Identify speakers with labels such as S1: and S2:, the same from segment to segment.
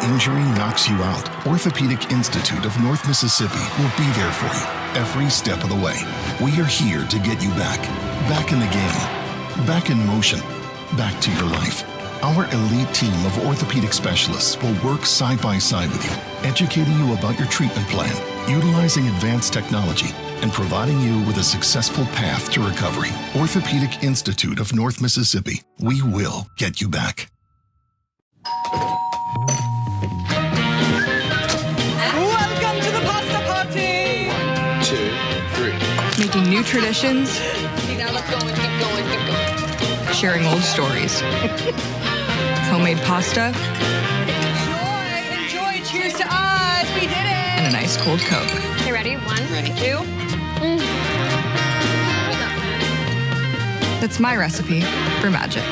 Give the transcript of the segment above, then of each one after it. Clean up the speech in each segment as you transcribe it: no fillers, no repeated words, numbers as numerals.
S1: injury knocks you out, Orthopedic Institute of North Mississippi will be there for you every step of the way. We are here to get you back in the game, back in motion, back to your life. Our elite team of orthopedic specialists will work side by side with you, educating you about your treatment plan, utilizing advanced technology, and providing you with a successful path to recovery. Orthopedic Institute of North Mississippi. We will get you back.
S2: Welcome to the pasta party!
S3: 1, 2, 3.
S4: Making new traditions.
S2: Now let's go and keep going, keep going.
S4: Sharing old stories. Homemade pasta.
S2: Enjoy, cheers to us, we did it!
S4: And a nice cold Coke.
S5: Okay, ready? 1,
S2: Ready.
S5: 2.
S4: That's my recipe for magic.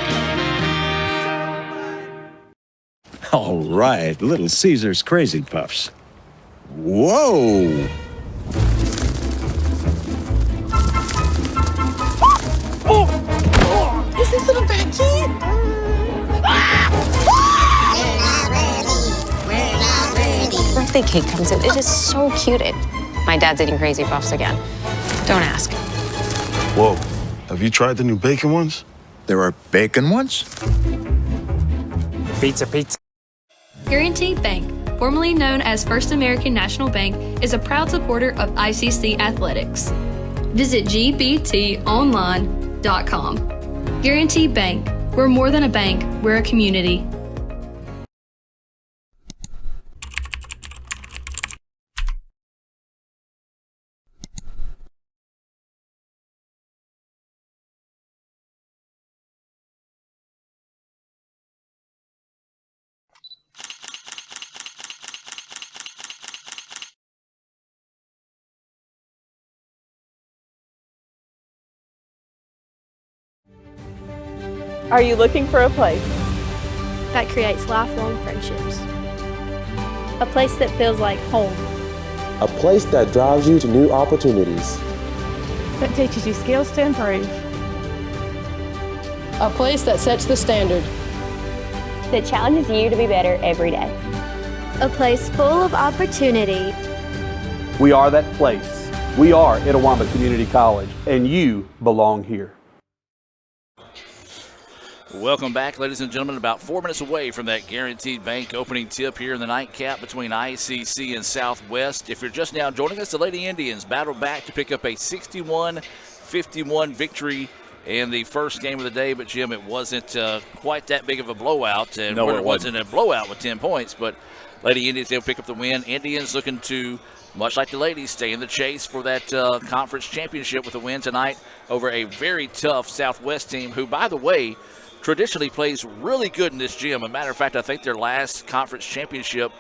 S6: All right, Little Caesar's Crazy Puffs. Whoa!
S2: Is this little Becky?
S5: Birthday cake comes in. It is so cute. My dad's eating Crazy Puffs again. Don't ask.
S7: Whoa, have you tried the new bacon ones?
S6: There are bacon ones?
S8: Pizza.
S9: Guaranty Bank, formerly known as First American National Bank, is a proud supporter of ICC athletics. Visit gbtonline.com. Guaranty Bank, we're more than a bank, we're a community.
S10: Are you looking for a place?
S11: That creates lifelong friendships. A place that feels like home.
S12: A place that drives you to new opportunities.
S10: That teaches you skills to improve.
S13: A place that sets the standard.
S11: That challenges you to be better every day. A place full of opportunity.
S14: We are that place. We are Itawamba Community College, and you belong here.
S15: Welcome back, ladies and gentlemen. About 4 minutes away from that Guaranteed Bank opening tip here in the nightcap between ICC and Southwest. If you're just now joining us, the Lady Indians battled back to pick up a 61-51 victory in the first game of the day. But, Jim, it wasn't quite that big of a blowout. And
S16: no,
S15: it wasn't a blowout with 10 points. But Lady Indians, they'll pick up the win. Indians looking to, much like the ladies, stay in the chase for that conference championship with a win tonight over a very tough Southwest team who, by the way, traditionally plays really good in this gym. As a matter of fact, I think their last conference championship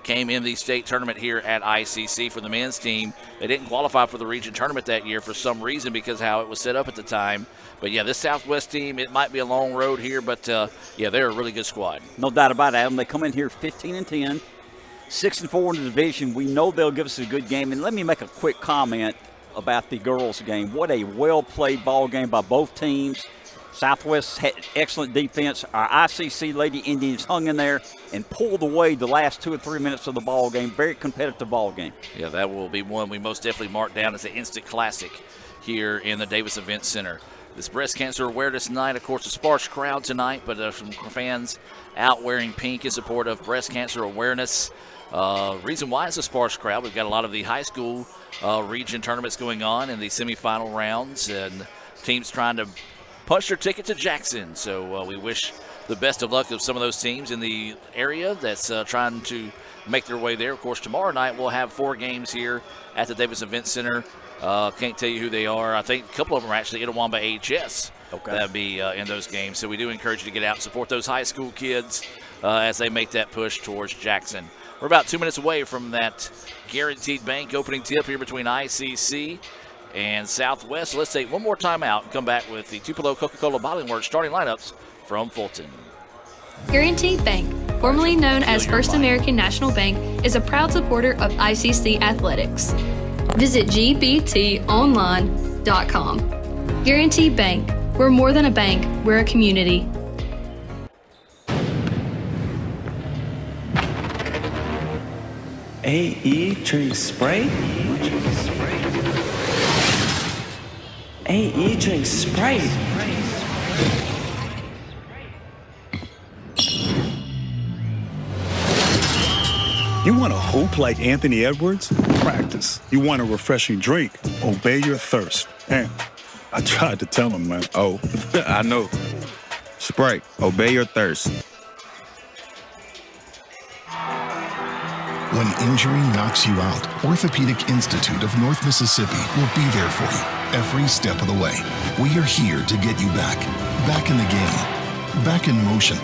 S15: came in the state tournament here at ICC for the men's team. They didn't qualify for the region tournament that year for some reason because how it was set up at the time. But, yeah, this Southwest team, it might be a long road here, but, yeah, they're a really good squad.
S16: No doubt about it, Adam. They come in here 15-10, 6-4 in the division. We know they'll give us a good game. And let me make a quick comment about the girls' game. What a well-played ball game by both teams. Southwest had excellent defense. Our ICC Lady Indians hung in there and pulled away the last 2 or 3 minutes of the ball game. Very competitive ball game.
S15: Yeah, that will be one we most definitely mark down as an instant classic here in the Davis Event Center. This Breast Cancer Awareness Night, of course, a sparse crowd tonight, but some fans out wearing pink in support of breast cancer awareness. Reason why it's a sparse crowd, we've got a lot of the high school region tournaments going on in the semifinal rounds and teams trying to punch their ticket to Jackson. So we wish the best of luck of some of those teams in the area that's trying to make their way there. Of course, tomorrow night we'll have 4 games here at the Davis Event Center. Can't tell you who they are. I think a couple of them are actually Itawamba HS. Okay. That'd be in those games. So we do encourage you to get out and support those high school kids as they make that push towards Jackson. We're about 2 minutes away from that Guaranteed Bank opening tip here between ICC and Southwest. So let's take one more time out and come back with the Tupelo Coca-Cola Bottling Works starting lineups from Fulton.
S9: Guaranteed Bank, formerly known as First American National Bank, is a proud supporter of ICC athletics. Visit gbtonline.com. Guaranteed Bank, we're more than a bank, we're a community.
S8: AE drinks Sprite? AE drinks Sprite.
S17: You want a hoop like Anthony Edwards? Practice. You want a refreshing drink? Obey your thirst. And I tried to tell him, man.
S18: Oh, I know. Sprite, obey your thirst.
S1: When injury knocks you out, Orthopedic Institute of North Mississippi will be there for you every step of the way. We are here to get you back in the game, back in motion,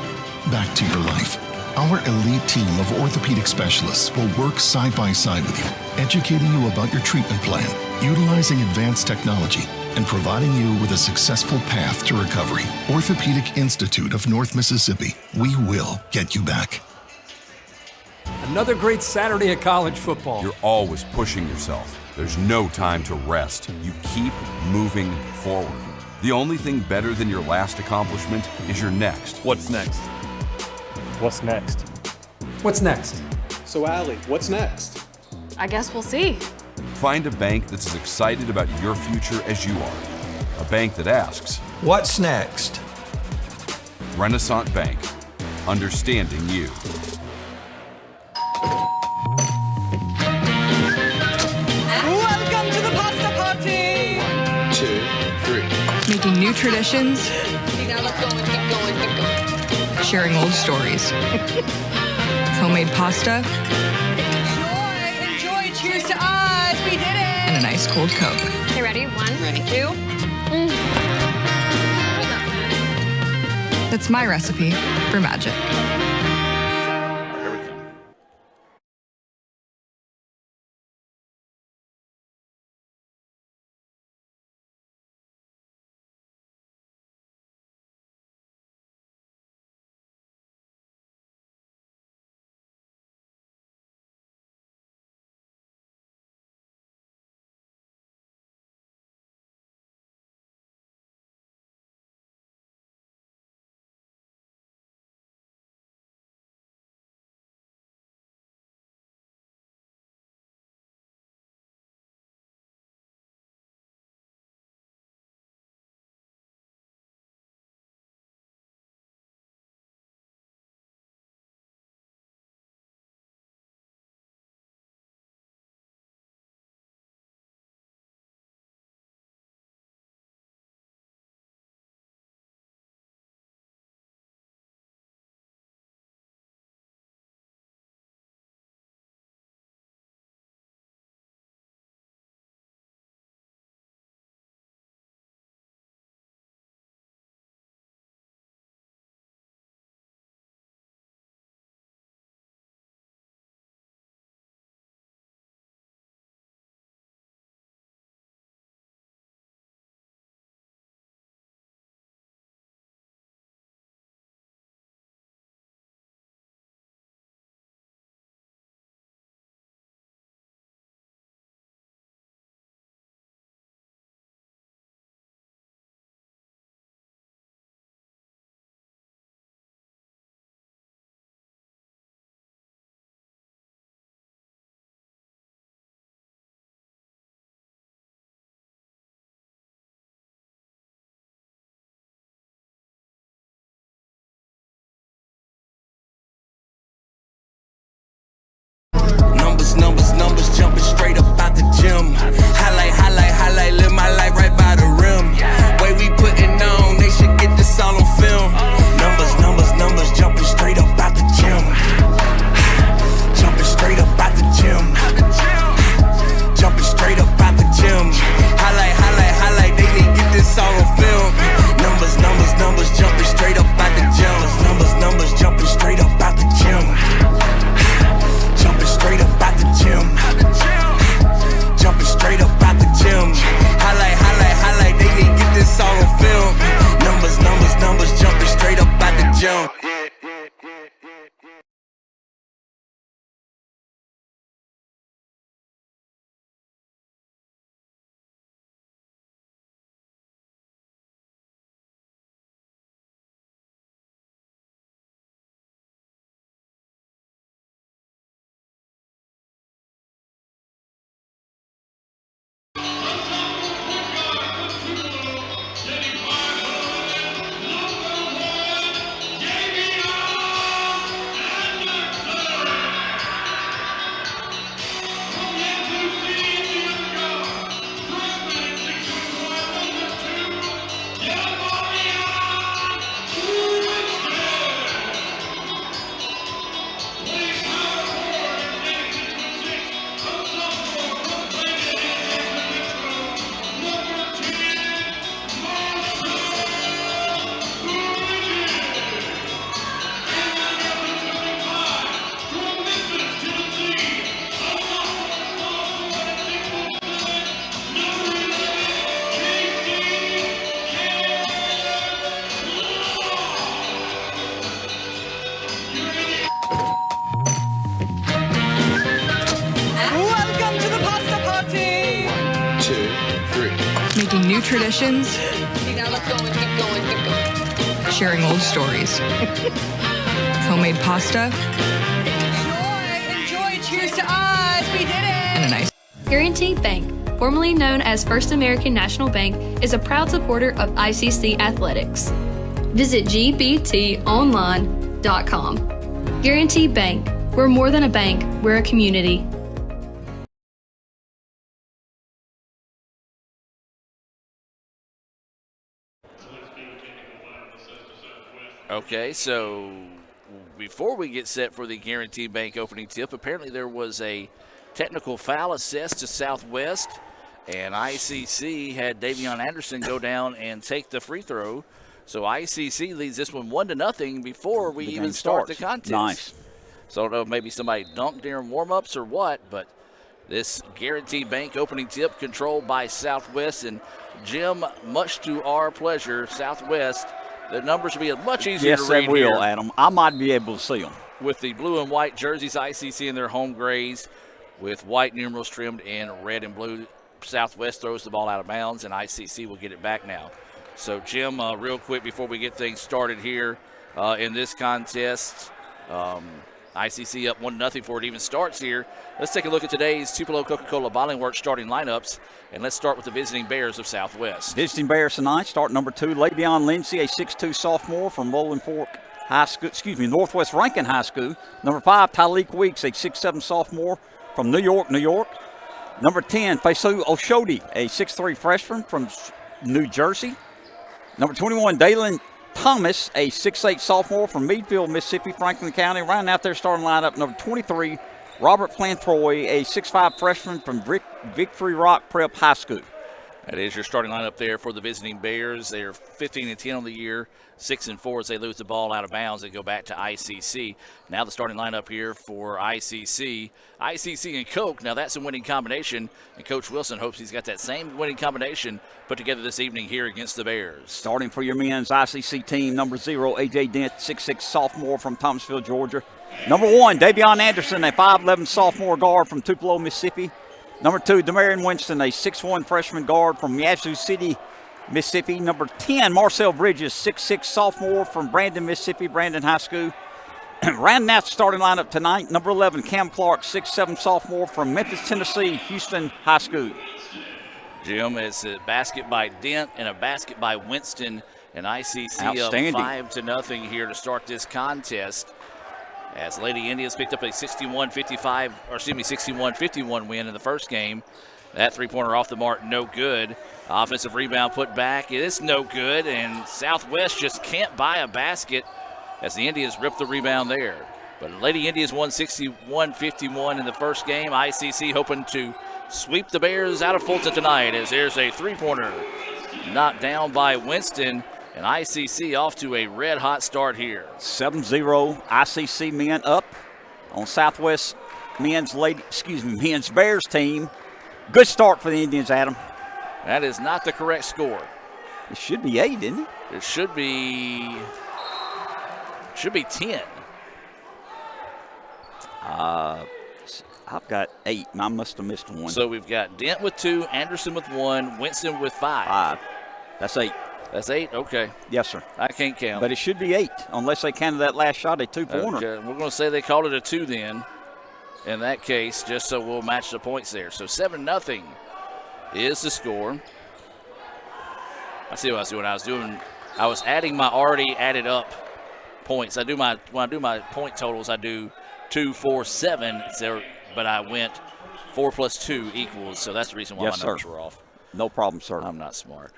S1: back to your life. Our elite team of orthopedic specialists will work side by side with you, educating you about your treatment plan, utilizing advanced technology, and providing you with a successful path to recovery. Orthopedic Institute of North Mississippi, we will get you back.
S19: Another great Saturday of college football.
S20: You're always pushing yourself. There's no time to rest. You keep moving forward. The only thing better than your last accomplishment is your next.
S19: What's next?
S21: What's next?
S19: What's next?
S3: So, Allie, what's next?
S4: I guess we'll see.
S20: Find a bank that's as excited about your future as you are. A bank that asks,
S22: what's next?
S20: Renaissance Bank. Understanding you.
S2: Welcome to the pasta party!
S3: 1, 2, 3.
S4: Making new traditions.
S2: Okay, now let's go and keep going, keep going.
S4: Sharing old stories. Homemade pasta.
S2: Enjoy, cheers to us, we did it!
S4: And a nice cold Coke.
S5: Okay, ready? 1, 2.
S4: That's my recipe for magic.
S23: Numbers jumping straight up out the gym. Highlight, live my life right by the rim. Way we putting on, they should get this all on film. Numbers jumping straight up out the gym. Jumping straight up out the gym. Jumping straight up out the gym. Highlight, they need to get this all on film. Numbers jumping straight up out the gym. Numbers jumping straight up out the gym. Jumping straight up out the gym.
S4: Making new traditions,
S2: Okay, now let's go and keep going, keep going.
S4: sharing old stories. Homemade pasta,
S2: Enjoy, cheers to us, we did it!
S4: and a nice
S9: Guaranty Bank, formerly known as First American National Bank, is a proud supporter of ICC athletics. Visit gbtonline.com. Guaranty Bank, we're more than a bank, we're a community.
S15: Okay, so before we get set for the Guaranty Bank opening tip, apparently there was a technical foul assessed to Southwest, and ICC had Davion Anderson go down and take the free throw. So ICC leads this one 1-0 before we even start the contest.
S16: Nice.
S15: So I don't know if maybe somebody dunked during warm-ups or what, but this Guaranty Bank opening tip controlled by Southwest. And Jim, much to our pleasure, Southwest, the numbers will be much easier to read.
S16: Yes, they will,
S15: here.
S16: Adam. I might be able to see them.
S15: With the blue and white jerseys, ICC in their home grays, with white numerals trimmed in red and blue. Southwest throws the ball out of bounds, and ICC will get it back now. So, Jim, real quick before we get things started here in this contest, ICC up 1-0 before it even starts here. Let's take a look at today's Tupelo Coca-Cola Bottling Works starting lineups, and let's start with the visiting Bears of Southwest.
S16: Visiting Bears tonight, start number 2, Le'Veon Lindsay, a 6'2 sophomore from Rolling Fork High School, Northwest Rankin High School. Number 5, Tyleek Weeks, a 6'7 sophomore from New York, New York. Number 10, Faisu Oshodi, a 6'3 freshman from New Jersey. Number 21, Dalen Thomas, a 6'8 sophomore from Meadville, Mississippi, Franklin County. Rounding out their starting lineup, number 23, Robert Plantroy, a 6'5 freshman from Victory Rock Prep High School.
S15: That is your starting lineup there for the visiting Bears. They are 15-10 on the year, 6-4 as they lose the ball out of bounds. They go back to ICC. Now the starting lineup here for ICC. ICC and Coke, now that's a winning combination, and Coach Wilson hopes he's got that same winning combination put together this evening here against the Bears.
S16: Starting for your men's ICC team, number 0, A.J. Dent, 6'6 sophomore from Thomasville, Georgia. Number 1, Davion Anderson, a 5'11 sophomore guard from Tupelo, Mississippi. Number 2, Demarion Winston, a 6'1 freshman guard from Yazoo City, Mississippi. Number 10, Marcel Bridges, 6'6 sophomore from Brandon, Mississippi, Brandon High School. Rounding out the starting lineup tonight, number 11, Cam Clark, 6'7 sophomore from Memphis, Tennessee, Houston High School.
S15: Jim, it's a basket by Dent and a basket by Winston, and ICC up 5-0 here to start this contest. As Lady Indians picked up a 61-51 win in the first game. That three-pointer off the mark, no good. Offensive rebound put back, it is no good, and Southwest just can't buy a basket as the Indians rip the rebound there. But Lady Indians won 61-51 in the first game. ICC hoping to sweep the Bears out of Fulton tonight as there's a three-pointer knocked down by Winston. And ICC off to a red-hot start here.
S16: 7-0 ICC men up on Southwest men's Bears team. Good start for the Indians, Adam.
S15: That is not the correct score.
S16: It should be 8, isn't it?
S15: It should be 10.
S16: I've got 8. I must have missed one.
S15: So we've got Dent with 2, Anderson with 1, Winston with 5.
S16: That's 8.
S15: That's 8? Okay.
S16: Yes, sir.
S15: I can't count.
S16: But it should be 8, unless they counted that last shot a 2-pointer.
S15: Okay. We're going to say they called it a 2 then, in that case, just so we'll match the points there. So 7-0 is the score. I see what I was doing. I was adding my already added up points. When I do my point totals, I do 2, 4, 7. But I went 4 plus 2 equals, so that's the reason why my numbers were off.
S16: No problem, sir.
S15: I'm not smart.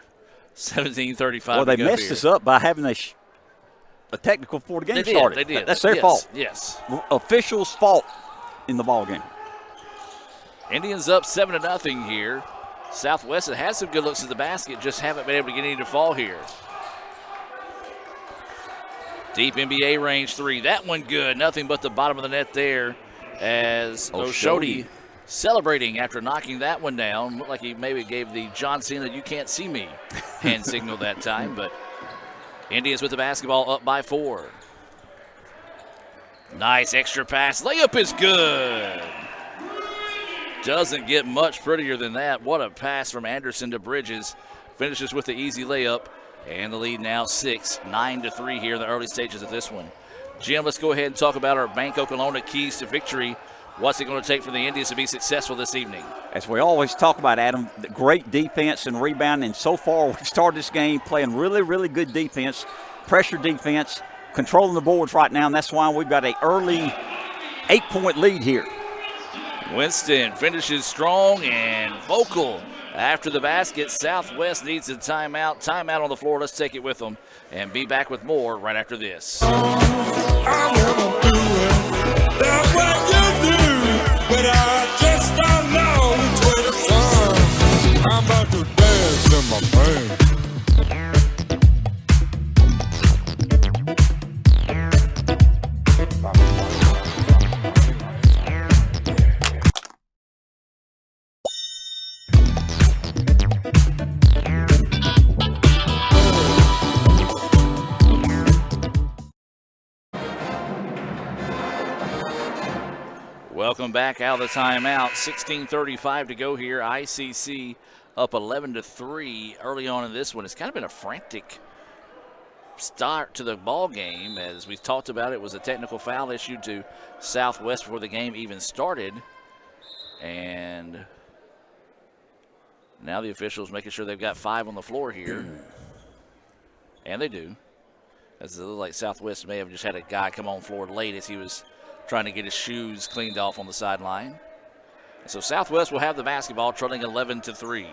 S15: 17:35.
S16: Well, they messed us up by having a technical before the game started.
S15: They did.
S16: That's their fault.
S15: Yes.
S16: Officials' fault in the ball game.
S15: Indians up 7-0 here. Southwest has some good looks at the basket, just haven't been able to get any to fall here. Deep NBA range 3. That one good. Nothing but the bottom of the net there as Oshodi celebrating after knocking that one down. Looked like he maybe gave the John Cena "you can't see me" hand signal that time, but Indians with the basketball up by 4. Nice extra pass. Layup is good. Doesn't get much prettier than that. What a pass from Anderson to Bridges. finishes with the easy layup. And the lead now 9-3 here in the early stages of this one. Jim, let's go ahead and talk about our Bank Okolona keys to victory. What's it going to take for the Indians to be successful this evening?
S16: As we always talk about, Adam, great defense and rebounding. And so far, we've started this game playing really, really good defense, pressure defense, controlling the boards right now, and that's why we've got an early 8-point lead here.
S15: Winston finishes strong and vocal after the basket. Southwest needs a timeout. Timeout on the floor. Let's take it with them and be back with more right after this.
S23: That's what you do, but I just don't know which way to turn. I'm about to dance in my brain.
S15: Welcome back out of the timeout. 16:35 to go here. ICC up 11-3 early on in this one. It's kind of been a frantic start to the ball game. As we've talked about, it was a technical foul issued to Southwest before the game even started. And now the officials making sure they've got 5 on the floor here. And they do. As it looks like Southwest may have just had a guy come on floor late as he was trying to get his shoes cleaned off on the sideline. So Southwest will have the basketball, trailing 11-3.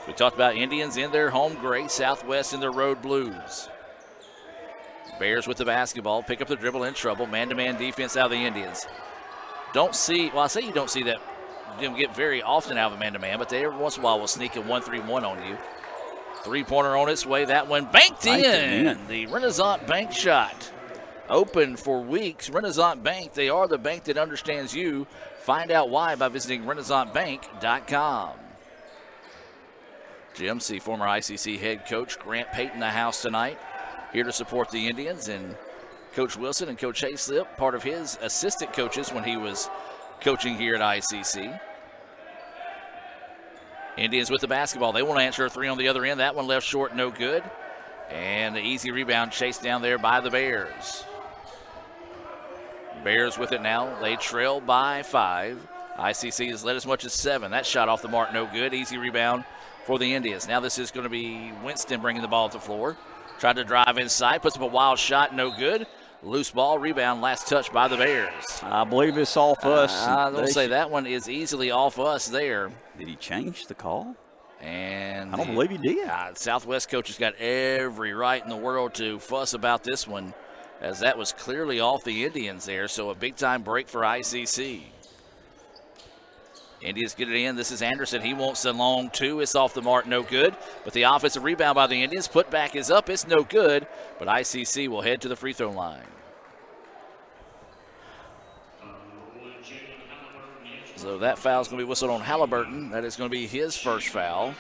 S15: We talked about Indians in their home gray, Southwest in their road blues. Bears with the basketball, pick up the dribble, in trouble. Man-to-man defense out of the Indians. Don't see, well, I say you don't see that them get very often out of a man-to-man, but they every once in a while will sneak a 1-3-1 on you. Three-pointer on its way. That one banked in. The Renaissance Bank shot. Open for weeks. Renaissance Bank, they are the bank that understands you. Find out why by visiting renaissancebank.com. Jim, see former ICC head coach Grant Payton in the house tonight, here to support the Indians, and Coach Wilson and Coach Hayslip, part of his assistant coaches when he was coaching here at ICC. Indians with the basketball. They want to answer a three on the other end. That one left short, no good. And the easy rebound chased down there by the Bears. Bears with it now. They trail by 5. ICC has led as much as 7. That shot off the mark, no good. Easy rebound for the Indians. Now this is going to be Winston bringing the ball to the floor. Tried to drive inside, puts up a wild shot, no good. Loose ball, rebound, last touch by the Bears.
S16: I believe it's off us.
S15: I don't say that one is easily off us there.
S16: Did he change the call?
S15: And
S16: I don't believe he did.
S15: Southwest coach has got every right in the world to fuss about this one, as that was clearly off the Indians there. So a big-time break for ICC. Indians get it in. This is Anderson. He wants a long two. It's off the mark, no good. But the offensive rebound by the Indians. Put back is up. It's no good. But ICC will head to the free throw line. So that foul is going to be whistled on Halliburton. That is going to be his first foul.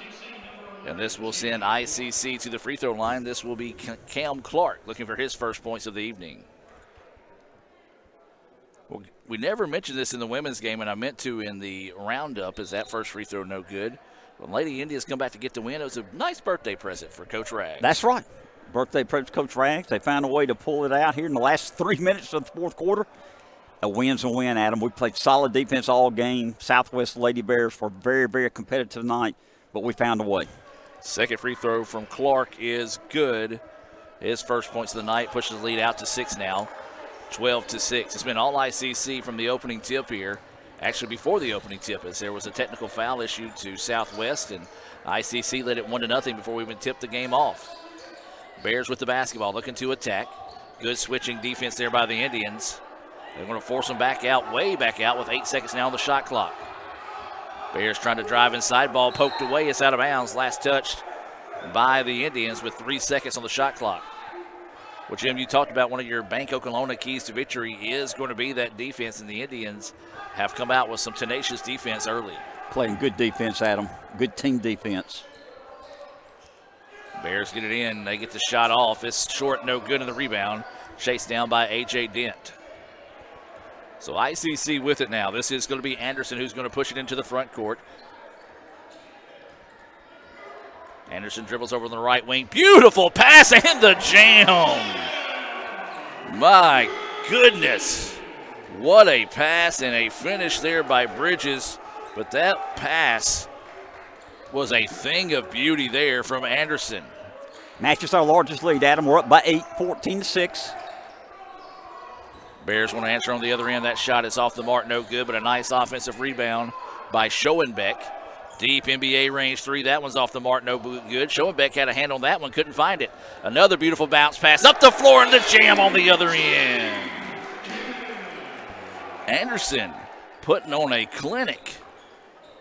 S15: And this will send ICC to the free throw line. This will be Cam Clark looking for his first points of the evening. Well, we never mentioned this in the women's game, and I meant to in the roundup. Is that first free throw no good? When Lady Indians come back to get the win, it was a nice birthday present for Coach Rags.
S16: That's right. Birthday present for Coach Rags. They found a way to pull it out here in the last 3 minutes of the fourth quarter. A win's a win, Adam. We played solid defense all game. Southwest Lady Bears were very, very competitive tonight, but we found a way.
S15: Second free throw from Clark is good. His first points of the night pushes the lead out to 6 now. 12-6. It's been all ICC from the opening tip here. Actually, before the opening tip, as there was a technical foul issued to Southwest, and ICC led it 1-0 before we even tipped the game off. Bears with the basketball, looking to attack. Good switching defense there by the Indians. They're going to force them back out, way back out, with 8 seconds now on the shot clock. Bears trying to drive inside, ball poked away. It's out of bounds. Last touched by the Indians with 3 seconds on the shot clock. Well, Jim, you talked about one of your Bank Okolona keys to victory is going to be that defense, and the Indians have come out with some tenacious defense early.
S16: Playing good defense, Adam. Good team defense.
S15: Bears get it in. They get the shot off. It's short, no good in the rebound. Chased down by A.J. Dent. So ICC with it now. This is going to be Anderson who's going to push it into the front court. Anderson dribbles over on the right wing. Beautiful pass and the jam. My goodness. What a pass and a finish there by Bridges. But that pass was a thing of beauty there from Anderson.
S16: Matches our largest lead, Adam. We're up by 8, 14-6.
S15: Bears want to answer on the other end. That shot is off the mark, no good, but a nice offensive rebound by Schoenbeck. Deep NBA range three. That one's off the mark, no good. Schoenbeck had a hand on that one, couldn't find it. Another beautiful bounce pass up the floor and the jam on the other end. Anderson putting on a clinic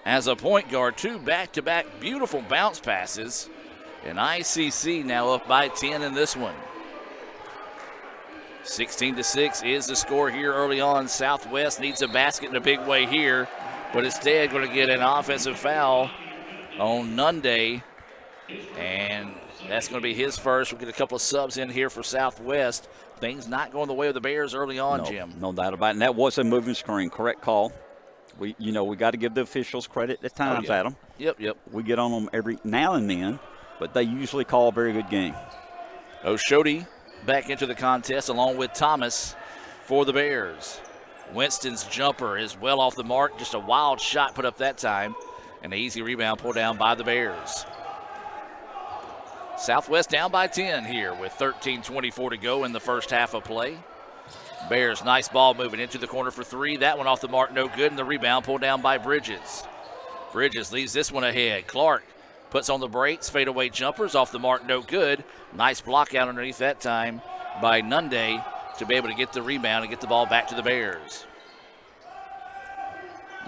S15: as a point guard. 2 back-to-back beautiful bounce passes. And ICC now up by 10 in this one. 16-6 is the score here early on. Southwest needs a basket in a big way here, but instead going to get an offensive foul on Nunday, and that's going to be his first. We'll get a couple of subs in here for Southwest. Things not going the way of the Bears early on, Jim.
S16: No doubt about it. And that was a moving screen. Correct call. We got to give the officials credit at times, Adam.
S15: Yep.
S16: We get on them every now and then, but they usually call a very good game.
S15: Oshodi back into the contest along with Thomas for the Bears. Winston's jumper is well off the mark. Just a wild shot put up that time. And an easy rebound pulled down by the Bears. Southwest down by 10 here with 13:24 to go in the first half of play. Bears, nice ball moving into the corner for three. That one off the mark, no good. And the rebound pulled down by Bridges. Bridges leaves this one ahead. Clark puts on the brakes. Fadeaway jumpers off the mark, no good. Nice block out underneath that time by Nunday to be able to get the rebound and get the ball back to the Bears.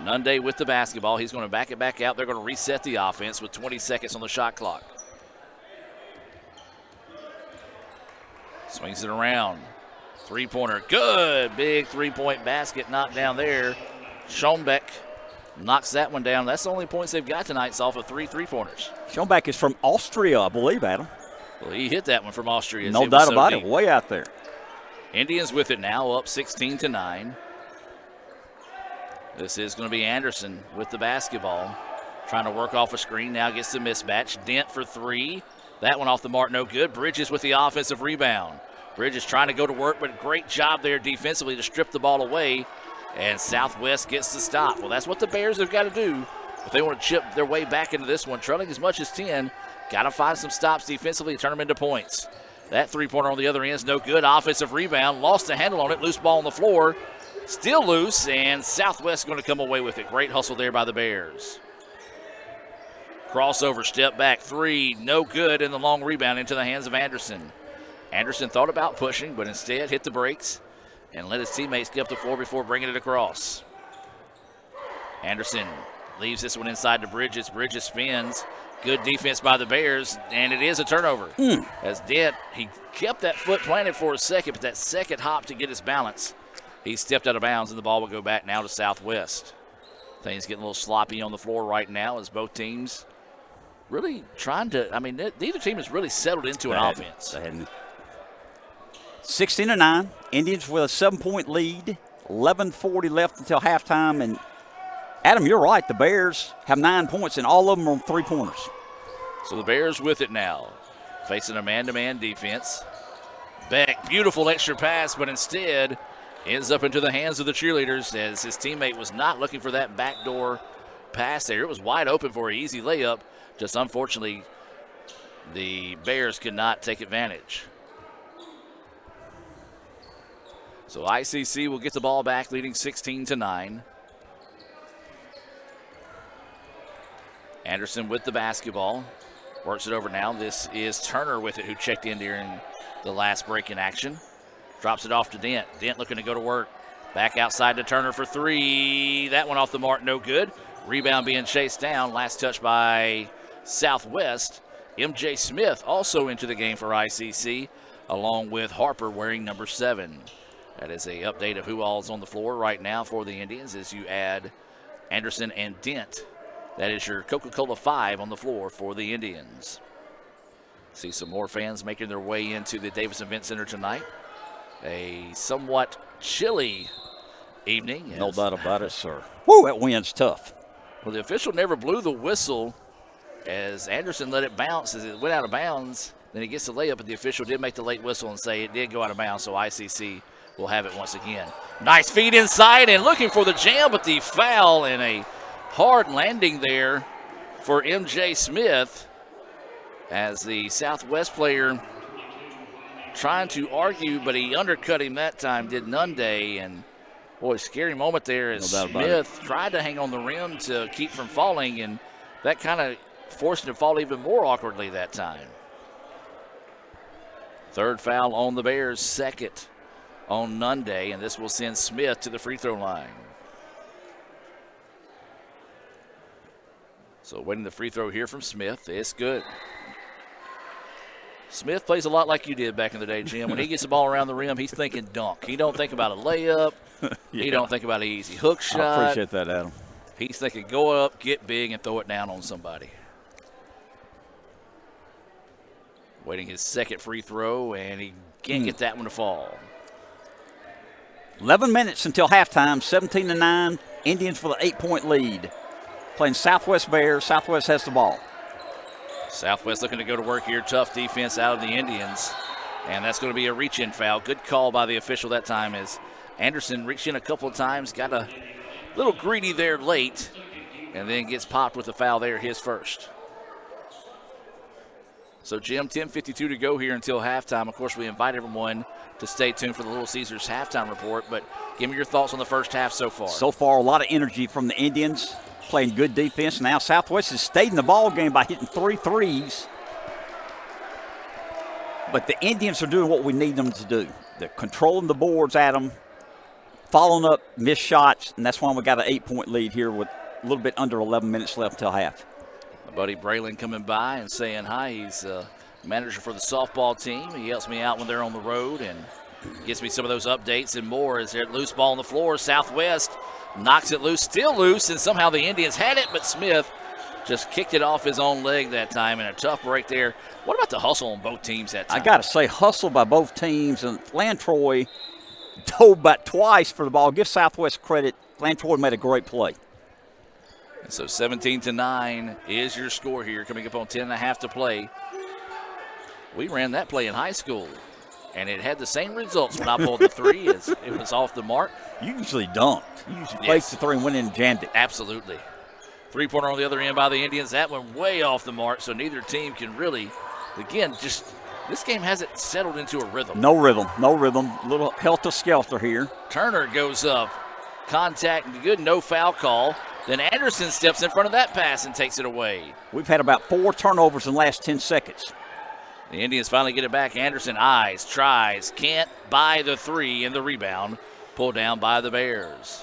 S15: Nunday with the basketball. He's going to back it back out. They're going to reset the offense with 20 seconds on the shot clock. Swings it around. Three-pointer, good. Big three-point basket knocked down there. Schoenbeck knocks that one down. That's the only points they've got tonight off of 3 three-pointers.
S16: Schoenbeck is from Austria, I believe, Adam.
S15: Well, he hit that one from Austria.
S16: No doubt about it, way out there.
S15: Indians with it now, up 16-9. This is going to be Anderson with the basketball. Trying to work off a screen, now gets the mismatch. Dent for three. That one off the mark, no good. Bridges with the offensive rebound. Bridges trying to go to work, but great job there defensively to strip the ball away. And Southwest gets the stop. Well, that's what the Bears have got to do if they want to chip their way back into this one. Trailing as much as 10, got to find some stops defensively to turn them into points. That three-pointer on the other end is no good. Offensive rebound, lost the handle on it, loose ball on the floor. Still loose, and Southwest going to come away with it. Great hustle there by the Bears. Crossover, step back, three, no good, and the long rebound into the hands of Anderson. Anderson thought about pushing, but instead hit the brakes and let his teammates get up the floor before bringing it across. Anderson leaves this one inside to Bridges. Bridges spins. Good defense by the Bears, and it is a turnover. As Dent, he kept that foot planted for a second, but that second hop to get his balance, he stepped out of bounds, and the ball will go back now to Southwest. Things getting a little sloppy on the floor right now as both teams really trying to, neither team has really settled into an offense.
S16: 16-9, Indians with a 7-point lead, 11:40 left until halftime, and Adam, you're right. The Bears have 9 points, and all of them are on three-pointers.
S15: So the Bears with it now, facing a man-to-man defense. Beck, beautiful extra pass, but instead ends up into the hands of the cheerleaders as his teammate was not looking for that backdoor pass there. It was wide open for an easy layup. Just unfortunately, the Bears could not take advantage. So ICC will get the ball back, leading 16-9. Anderson with the basketball. Works it over now. This is Turner with it, who checked in during the last break in action. Drops it off to Dent. Dent looking to go to work. Back outside to Turner for three. That one off the mark, no good. Rebound being chased down. Last touch by Southwest. MJ Smith also into the game for ICC, along with Harper wearing number 7. That is an update of who all is on the floor right now for the Indians as you add Anderson and Dent. That is your Coca-Cola 5 on the floor for the Indians. See some more fans making their way into the Davis Event Center tonight. A somewhat chilly evening.
S16: No doubt about it, sir. Woo, that wind's tough.
S15: Well, the official never blew the whistle as Anderson let it bounce as it went out of bounds. Then he gets the layup, but the official did make the late whistle and say it did go out of bounds, so ICC will have it once again. Nice feed inside and looking for the jam, but the foul and a hard landing there for MJ Smith as the Southwest player trying to argue, but he undercut him that time, did Nunday, and boy, scary moment there as Smith tried to hang on the rim to keep from falling, and that kind of forced him to fall even more awkwardly that time. Third foul on the Bears, second on Nunday, and this will send Smith to the free throw line. So waiting the free throw here from Smith. It's good. Smith plays a lot like you did back in the day, Jim. When he gets the ball around the rim, he's thinking dunk. He don't think about a layup. He don't think about an easy hook shot.
S16: I appreciate that, Adam.
S15: He's thinking go up, get big, and throw it down on somebody. Waiting his second free throw, and he can't get that one to fall.
S16: 11 minutes until halftime, 17-9. Indians with an 8-point lead. Playing Southwest Bears. Southwest has the ball.
S15: Southwest looking to go to work here. Tough defense out of the Indians. And that's going to be a reach-in foul. Good call by the official that time as Anderson reached in a couple of times, got a little greedy there late, and then gets popped with the foul there, his first. So, Jim, 10:52 to go here until halftime. Of course, we invite everyone to stay tuned for the Little Caesars halftime report, but give me your thoughts on the first half so far.
S16: So far, a lot of energy from the Indians, playing good defense. Now Southwest has stayed in the ball game by hitting 3 threes. But the Indians are doing what we need them to do. They're controlling the boards at them, following up missed shots, and that's why we got an 8-point lead here with a little bit under 11 minutes left until half.
S15: My buddy Braylon coming by and saying hi. He's manager for the softball team. He helps me out when they're on the road and gives me some of those updates and more as they're loose ball on the floor. Southwest knocks it loose, still loose, and somehow the Indians had it, but Smith just kicked it off his own leg that time, and a tough break there. What about the hustle on both teams that time?
S16: I got to say, hustle by both teams, and Lantroy dove about twice for the ball. Give Southwest credit. Lantroy made a great play.
S15: And so 17-9 is your score here, coming up on 10.5 to play. We ran that play in high school, and it had the same results when I pulled the three as it was off the mark.
S16: You usually dunked. You usually faked the three and went in and jammed it.
S15: Absolutely. Three-pointer on the other end by the Indians. That one way off the mark, so neither team can really, again, just this game hasn't settled into a rhythm.
S16: No rhythm. A little helter-skelter here.
S15: Turner goes up. Contact, good, no foul call. Then Anderson steps in front of that pass and takes it away.
S16: We've had about 4 turnovers in the last 10 seconds.
S15: The Indians finally get it back. Anderson eyes, tries, can't buy the three, and the rebound pulled down by the Bears.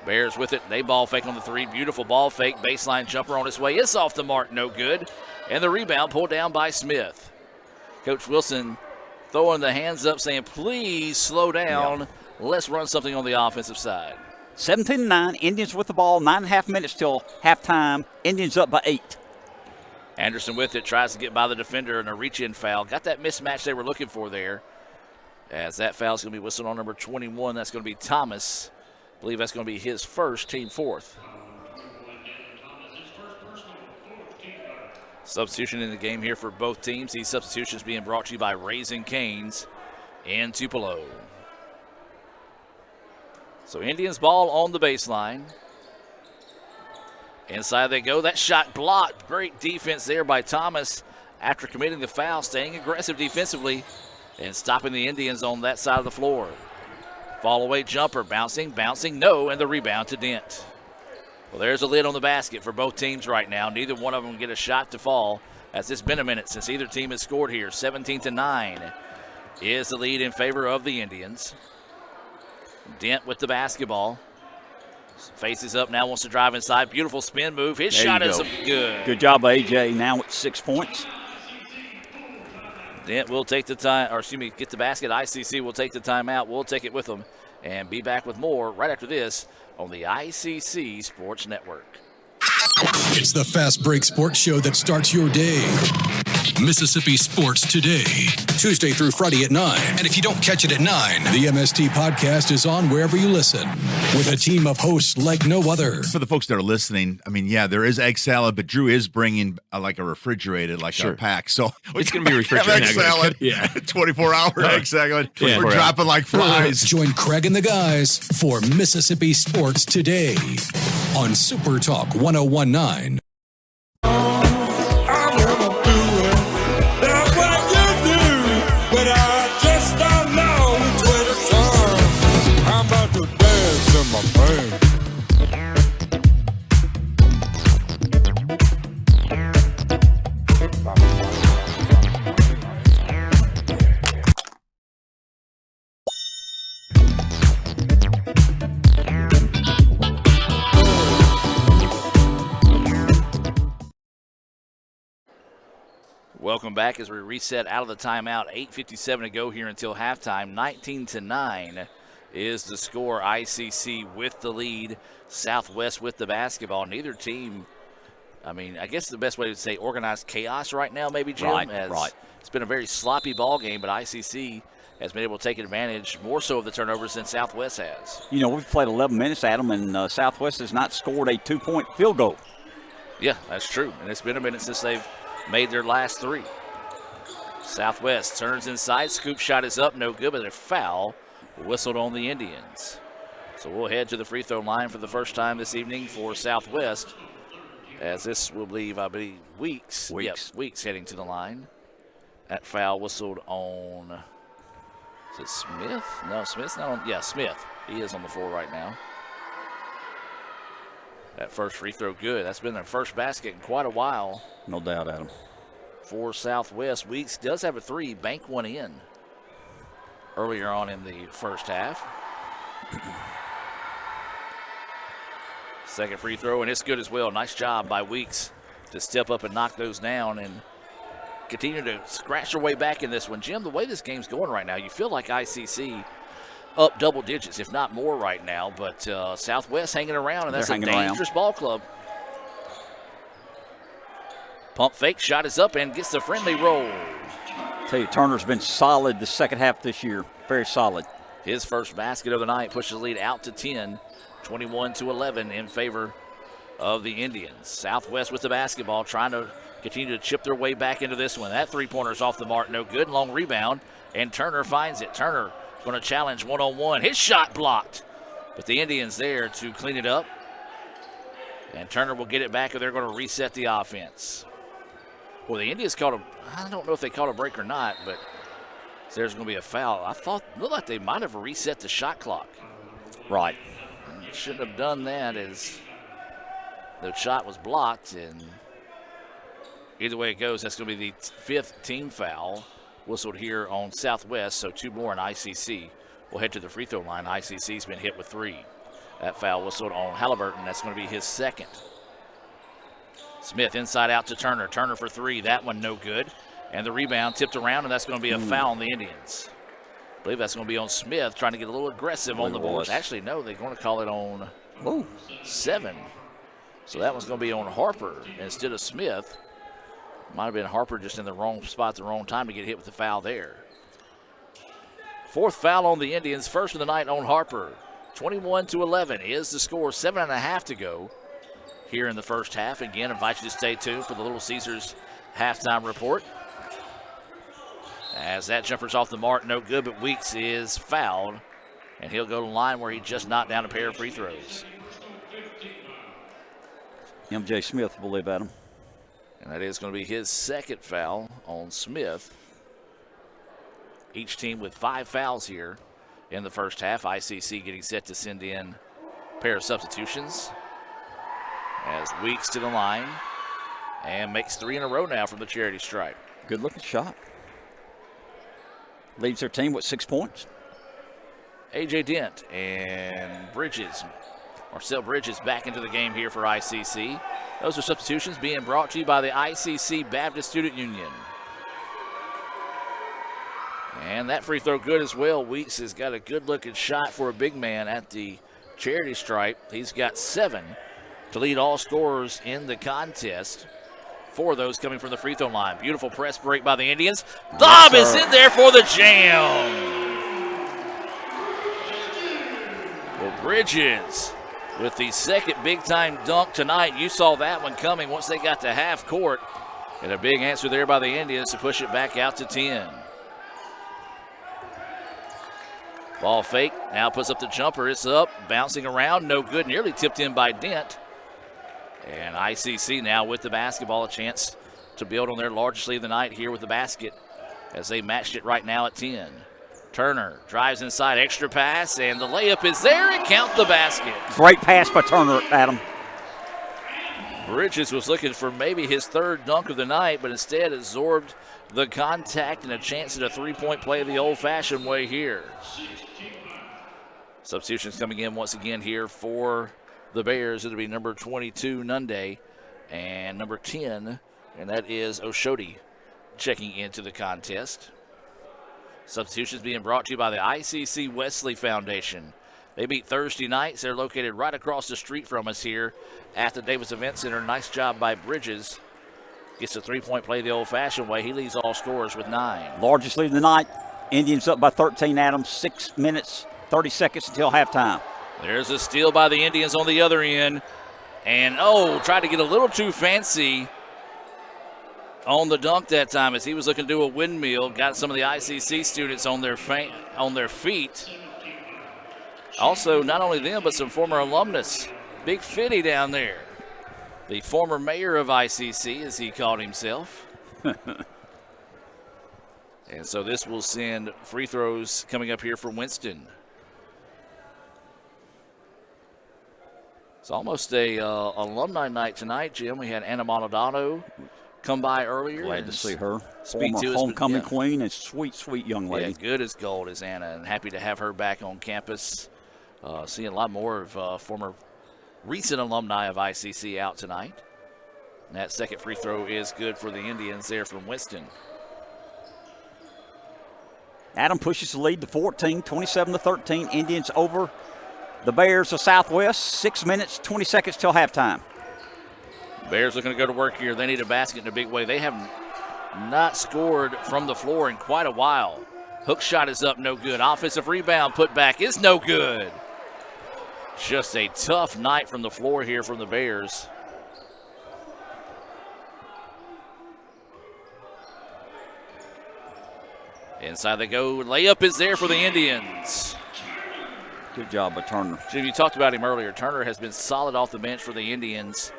S15: Bears with it. They ball fake on the three. Beautiful ball fake. Baseline jumper on its way. It's off the mark. No good. And the rebound pulled down by Smith. Coach Wilson throwing the hands up saying, please slow down. Yep. Let's run something on the offensive side.
S16: 17-9. Indians with the ball. 9.5 minutes till halftime. Indians up by 8.
S15: Anderson with it. Tries to get by the defender and a reach-in foul. Got that mismatch they were looking for there. As that foul is going to be whistled on number 21. That's going to be Thomas. I believe that's going to be his first, team fourth. Substitution in the game here for both teams. These substitutions being brought to you by Raising Cane's in Tupelo. So Indians ball on the baseline. Inside they go. That shot blocked. Great defense there by Thomas after committing the foul, staying aggressive defensively and stopping the Indians on that side of the floor. Fall away jumper, bouncing, no, and the rebound to Dent. Well, there's a lid on the basket for both teams right now. Neither one of them get a shot to fall, as it's been a minute since either team has scored here. 17-9 is the lead in favor of the Indians. Dent with the basketball. Faces up now, wants to drive inside. Beautiful spin move. His shot is good.
S16: Good job by AJ now with 6 points.
S15: Dent will take the time, or excuse me, get the basket. ICC will take the timeout. We'll take it with them and be back with more right after this on the ICC Sports Network.
S6: It's the Fast Break Sports Show that starts your day. Mississippi Sports Today, Tuesday through Friday at 9. And if you don't catch it at 9, the MST podcast is on wherever you listen, with a team of hosts like no other.
S7: For the folks that are listening, I mean, yeah, there is egg salad, but Drew is bringing like a refrigerated, like a pack. So
S22: it's going to be refrigerated.
S7: Egg salad,
S22: yeah.
S7: 24-hour egg salad.
S22: Yeah.
S7: We're dropping like flies.
S6: Join Craig and the guys for Mississippi Sports Today on Super Talk 1019.
S15: Welcome back as we reset out of the timeout. 8:57 to go here until halftime. 19-9 is the score. ICC with the lead. Southwest with the basketball. Neither team, I mean, I guess the best way to say organized chaos right now, maybe, Jim.
S16: Right.
S15: It's been a very sloppy ball game, but ICC has been able to take advantage more so of the turnovers than Southwest has.
S16: You know, we've played 11 minutes, Adam, and Southwest has not scored a 2-point field goal.
S15: Yeah, that's true. And it's been a minute since they've made their last three. Southwest turns inside. Scoop shot is up. No good, but a foul whistled on the Indians. So we'll head to the free throw line for the first time this evening for Southwest, as this will leave, I believe, Weeks. Yep, Weeks heading to the line. That foul whistled on, is it Smith? No, Smith's not on. Yeah, Smith. He is on the floor right now. That first free throw good. That's been their first basket in quite a while.
S16: No doubt, Adam.
S15: For Southwest, Weeks does have a three, bank one in earlier on in the first half. Second free throw, and it's good as well. Nice job by Weeks to step up and knock those down and continue to scratch their way back in this one. Jim, the way this game's going right now, you feel like ICC up double digits, if not more right now, but Southwest hanging around, and that's a dangerous ball club. Pump fake, shot is up and gets the friendly roll.
S16: Tell you, Turner's been solid the second half this year. Very solid.
S15: His first basket of the night pushes the lead out to 10, 21-11 in favor of the Indians. Southwest with the basketball, trying to continue to chip their way back into this one. That three-pointer's off the mark, no good. Long rebound, and Turner finds it. Turner going to challenge one-on-one. His shot blocked, but the Indians there to clean it up. And Turner will get it back, and they're going to reset the offense. Well, the Indians called I don't know if they called a break or not, but there's going to be a foul. I thought, looked like they might have reset the shot clock.
S16: Right.
S15: Shouldn't have done that, as the shot was blocked, and either way it goes, that's going to be the fifth team foul whistled here on Southwest, so two more in ICC. We'll head to the free throw line. ICC's been hit with three. That foul whistled on Halliburton. That's going to be his second. Smith inside out to Turner. Turner for three. That one no good. And the rebound tipped around, and that's going to be a foul on the Indians. I believe that's going to be on Smith, trying to get a little aggressive on the boards. Actually, no, they're going to call it on 7. So that one's going to be on Harper instead of Smith. Might have been Harper just in the wrong spot at the wrong time to get hit with the foul there. Fourth foul on the Indians, first of the night on Harper. 21-11 is the score, 7.5 to go here in the first half. Again, invite you to stay tuned for the Little Caesars halftime report. As that jumper's off the mark, no good, but Weeks is fouled, and he'll go to the line where he just knocked down a pair of free throws.
S16: MJ Smith, I believe, Adam.
S15: And that is going to be his second foul on Smith. Each team with 5 fouls here in the first half. ICC getting set to send in a pair of substitutions as Weeks to the line and makes 3 in a row now from the charity stripe.
S16: Good looking shot. Leads their team with 6 points.
S15: A.J. Dent and Bridges, Marcel Bridges, back into the game here for ICC. Those are substitutions being brought to you by the ICC Baptist Student Union. And that free throw good as well. Weeks has got a good-looking shot for a big man at the charity stripe. He's got 7 to lead all scorers in the contest. 4 of those coming from the free throw line. Beautiful press break by the Indians. Lob is in there for the jam. Well, Bridges with the second big-time dunk tonight. You saw that one coming once they got to half court. And a big answer there by the Indians to push it back out to 10. Ball fake, now puts up the jumper. It's up, bouncing around, no good, nearly tipped in by Dent. And ICC now with the basketball, a chance to build on their largest lead of the night here with the basket as they matched it right now at 10. Turner drives inside, extra pass, and the layup is there, and count the basket.
S16: Great pass by Turner, Adam.
S15: Bridges was looking for maybe his third dunk of the night, but instead absorbed the contact and a chance at a three-point play the old-fashioned way here. Substitutions coming in once again here for the Bears. It'll be number 22, Nunde, and number 10, and that is Oshodi checking into the contest. Substitutions being brought to you by the ICC Wesley Foundation. They meet Thursday nights. They're located right across the street from us here at the Davis Event Center. Nice job by Bridges. Gets a three-point play the old-fashioned way. He leads all scorers with 9.
S16: Largest lead of the night. Indians up by 13, Adam. 6 minutes, 30 seconds until halftime.
S15: There's a steal by the Indians on the other end. And, tried to get a little too fancy on the dunk that time as he was looking to do a windmill. Got some of the ICC students on their feet. Also, not only them, but some former alumnus. Big Fitty down there. The former mayor of ICC, as he called himself. And so this will send free throws coming up here for Winston. It's almost a alumni night tonight, Jim. We had Anna Maldonado come by earlier.
S16: Glad to see her.
S15: Speak
S16: Former
S15: to us,
S16: homecoming queen and sweet, sweet young lady.
S15: Yeah, good as gold is Anna, and happy to have her back on campus. Seeing a lot more of former recent alumni of ICC out tonight. And that second free throw is good for the Indians there from Winston.
S16: Adam pushes the lead to 14, 27-13. Indians over the Bears of Southwest. 6 minutes, 20 seconds till halftime.
S15: Bears looking to go to work here. They need a basket in a big way. They have not scored from the floor in quite a while. Hook shot is up, no good. Offensive rebound put back is no good. Just a tough night from the floor here from the Bears. Inside they go. Layup is there for the Indians.
S16: Good job by Turner.
S15: Jim, you talked about him earlier. Turner has been solid off the bench for the Indians.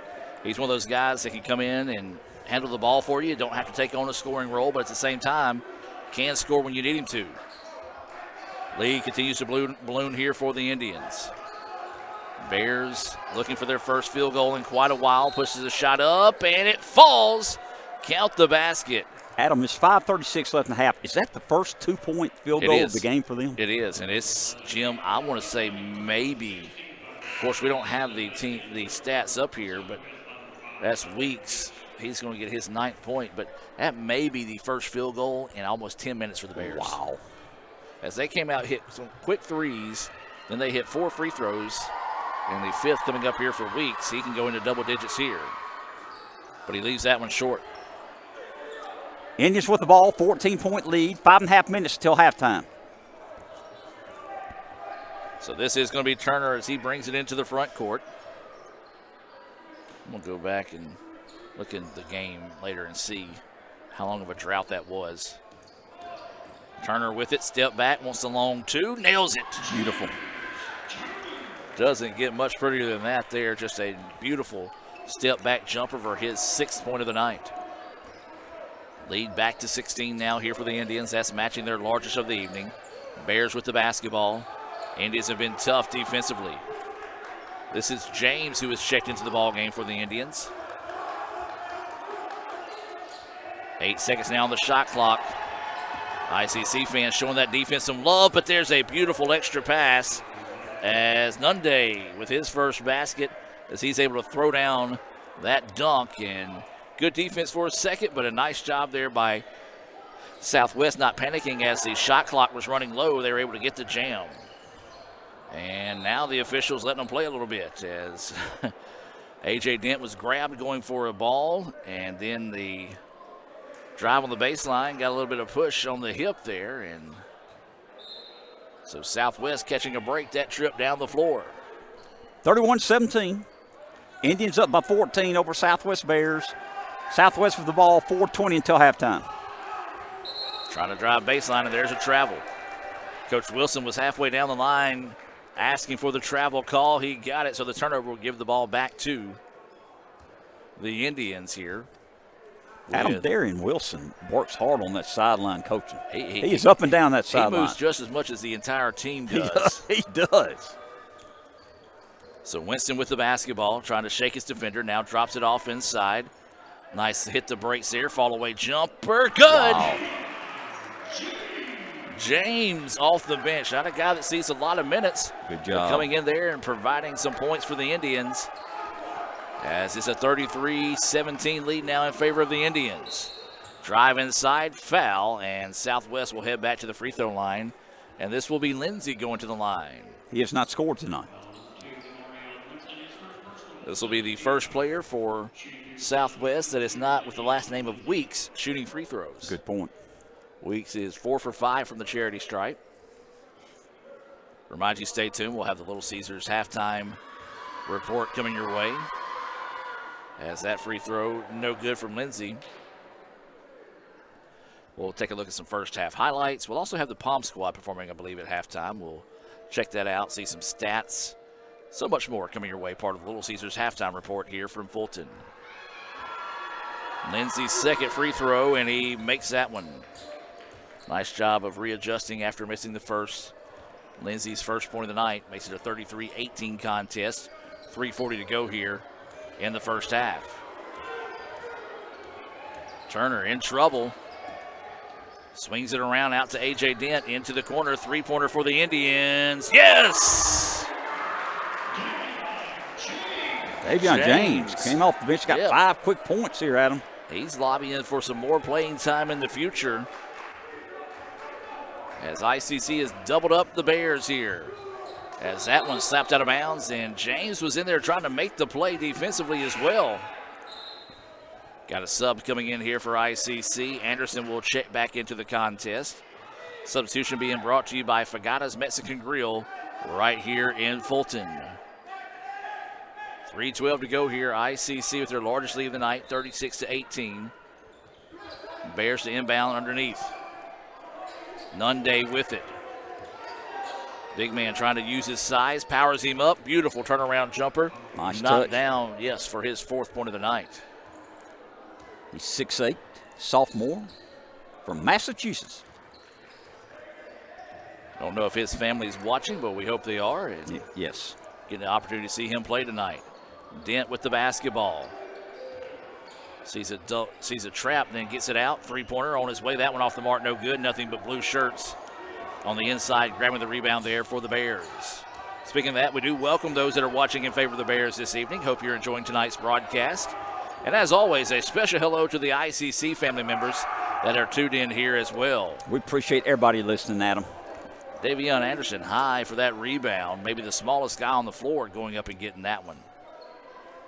S15: He's one of those guys that can come in and handle the ball for you. Don't have to take on a scoring role, but at the same time, can score when you need him to. Lee continues to balloon here for the Indians. Bears looking for their first field goal in quite a while. Pushes a shot up, and it falls. Count the basket.
S16: Adam, there's 5:36 left in the half. Is that the first 2-point field goal of the game for them?
S15: It is, and it's, Jim, I want to say maybe. Of course, we don't have the stats up here, but that's Weeks. He's going to get his 9th point, but that may be the first field goal in almost 10 minutes for the Bears.
S16: Wow.
S15: As they came out, hit some quick threes, then they hit 4 free throws, and the 5th coming up here for Weeks. He can go into double digits here, but he leaves that one short.
S16: Indians with the ball, 14-point lead, 5.5 minutes till halftime.
S15: So this is going to be Turner as he brings it into the front court. I'm going to go back and look at the game later and see how long of a drought that was. Turner with it, step back, wants the long 2, nails it.
S16: Beautiful.
S15: Doesn't get much prettier than that there. Just a beautiful step back jumper for his 6th point of the night. Lead back to 16 now here for the Indians. That's matching their largest of the evening. Bears with the basketball. Indians have been tough defensively. This is James who has checked into the ball game for the Indians. 8 seconds now on the shot clock. ICC fans showing that defense some love, but there's a beautiful extra pass as Nunde with his first basket as he's able to throw down that dunk. And good defense for a second, but a nice job there by Southwest not panicking as the shot clock was running low. They were able to get the jam. And now the officials letting them play a little bit as A.J. Dent was grabbed going for a ball, and then the drive on the baseline got a little bit of push on the hip there, and so Southwest catching a break that trip down the floor.
S16: 31-17. Indians up by 14 over Southwest Bears. Southwest with the ball, 4:20 until halftime.
S15: Trying to drive baseline, and there's a travel. Coach Wilson was halfway down the line asking for the travel call. He got it, so the turnover will give the ball back to the Indians here.
S16: Adam Darian Wilson works hard on that sideline coaching. He is up and down that sideline.
S15: He moves just as much as the entire team does.
S16: He does.
S15: So Winston with the basketball, trying to shake his defender. Now drops it off inside. Nice hit the brakes there. Fall away jumper. Good. Wow. James off the bench. Not a guy that sees a lot of minutes.
S16: Good job.
S15: Coming in there and providing some points for the Indians. As it's a 33-17 lead now in favor of the Indians. Drive inside, foul, and Southwest will head back to the free throw line. And this will be Lindsey going to the line.
S16: He has not scored tonight.
S15: This will be the first player for Southwest that is not with the last name of Weeks shooting free throws.
S16: Good point.
S15: Weeks is 4 for 5 from the charity stripe. Remind you, stay tuned. We'll have the Little Caesars halftime report coming your way. As that free throw, no good from Lindsey. We'll take a look at some first half highlights. We'll also have the Palm Squad performing, I believe, at halftime. We'll check that out, see some stats. So much more coming your way, part of the Little Caesars halftime report here from Fulton. Lindsey's second free throw, and he makes that one. Nice job of readjusting after missing the first. Lindsey's first point of the night makes it a 33-18 contest. 3:40 to go here in the first half. Turner in trouble. Swings it around out to A.J. Dent into the corner. Three-pointer for the Indians. Yes!
S16: Davion James came off the bench, got 5 quick points here, Adam.
S15: He's lobbying for some more playing time in the future. As ICC has doubled up the Bears here. As that one slapped out of bounds, and James was in there trying to make the play defensively as well. Got a sub coming in here for ICC. Anderson will check back into the contest. Substitution being brought to you by Fagata's Mexican Grill right here in Fulton. 3:12 to go here. ICC with their largest lead of the night, 36-18. Bears to inbound underneath. Nunday with it. Big man trying to use his size, powers him up. Beautiful turnaround jumper.
S16: Nice
S15: Knocked
S16: touch.
S15: down, yes, for his 4th point of the night.
S16: He's 6'8", sophomore from Massachusetts.
S15: Don't know if his family's watching, but we hope they are. And
S16: yes.
S15: Getting the opportunity to see him play tonight. Dent with the basketball. Sees a trap, then gets it out. Three-pointer on his way. That one off the mark, no good. Nothing but blue shirts on the inside, grabbing the rebound there for the Bears. Speaking of that, we do welcome those that are watching in favor of the Bears this evening. Hope you're enjoying tonight's broadcast. And as always, a special hello to the ICC family members that are tuned in here as well.
S16: We appreciate everybody listening, Adam.
S15: Davion Anderson high for that rebound. Maybe the smallest guy on the floor going up and getting that one.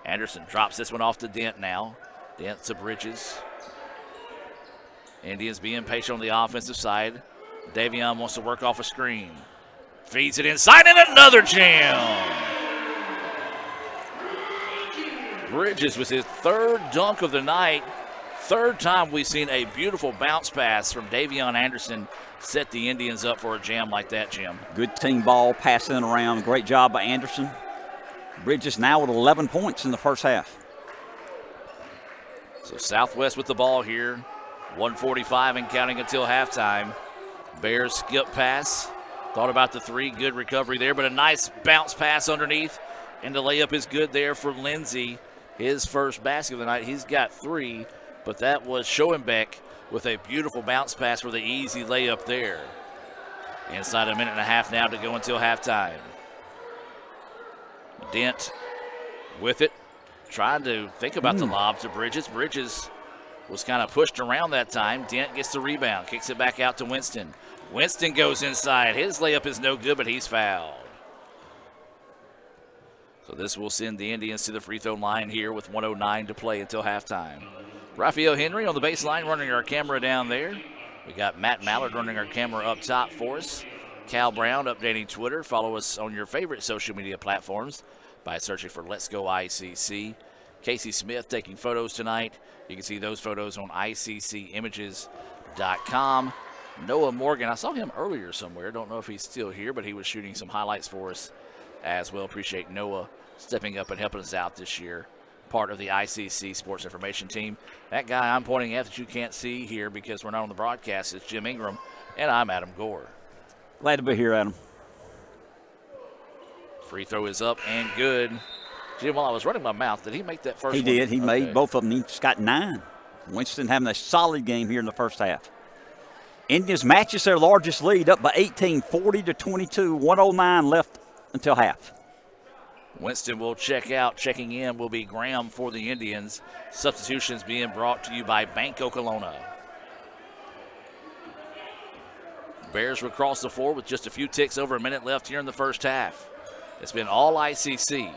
S15: Anderson drops this one off to Dent now. Dent to Bridges. Indians being patient on the offensive side. Davion wants to work off a screen. Feeds it inside and another jam. Bridges with his 3rd dunk of the night. 3rd time we've seen a beautiful bounce pass from Davion Anderson set the Indians up for a jam like that, Jim.
S16: Good team ball, passing it around. Great job by Anderson. Bridges now with 11 points in the first half.
S15: So Southwest with the ball here. 1:45 and counting until halftime. Bears skip pass. Thought about the 3. Good recovery there, but a nice bounce pass underneath. And the layup is good there for Lindsey. His first basket of the night. He's got 3, but that was Schoenbeck with a beautiful bounce pass for the easy layup there. Inside a minute and a half now to go until halftime. Dent with it. Trying to think about the lob to Bridges. Bridges was kind of pushed around that time. Dent gets the rebound. Kicks it back out to Winston. Winston goes inside. His layup is no good, but he's fouled. So this will send the Indians to the free throw line here with 1:09 to play until halftime. Raphael Henry on the baseline running our camera down there. We got Matt Mallard running our camera up top for us. Cal Brown updating Twitter. Follow us on your favorite social media platforms by searching for Let's Go ICC. Casey Smith taking photos tonight. You can see those photos on ICCimages.com. Noah Morgan, I saw him earlier somewhere. Don't know if he's still here, but he was shooting some highlights for us as well. Appreciate Noah stepping up and helping us out this year. Part of the ICC Sports Information team. That guy I'm pointing at that you can't see here because we're not on the broadcast is Jim Ingram, and I'm Adam Gore.
S16: Glad to be here, Adam.
S15: Free throw is up and good. Jim, while I was running my mouth, did he make that first
S16: one? He did. He made both of them. He's got 9. Winston having a solid game here in the first half. Indians matches their largest lead up by 18, 40-22, 1:09 left until half.
S15: Winston will check out. Checking in will be Graham for the Indians. Substitutions being brought to you by Bank Okolona. Bears will cross the floor with just a few ticks over a minute left here in the first half. It's been all ICC.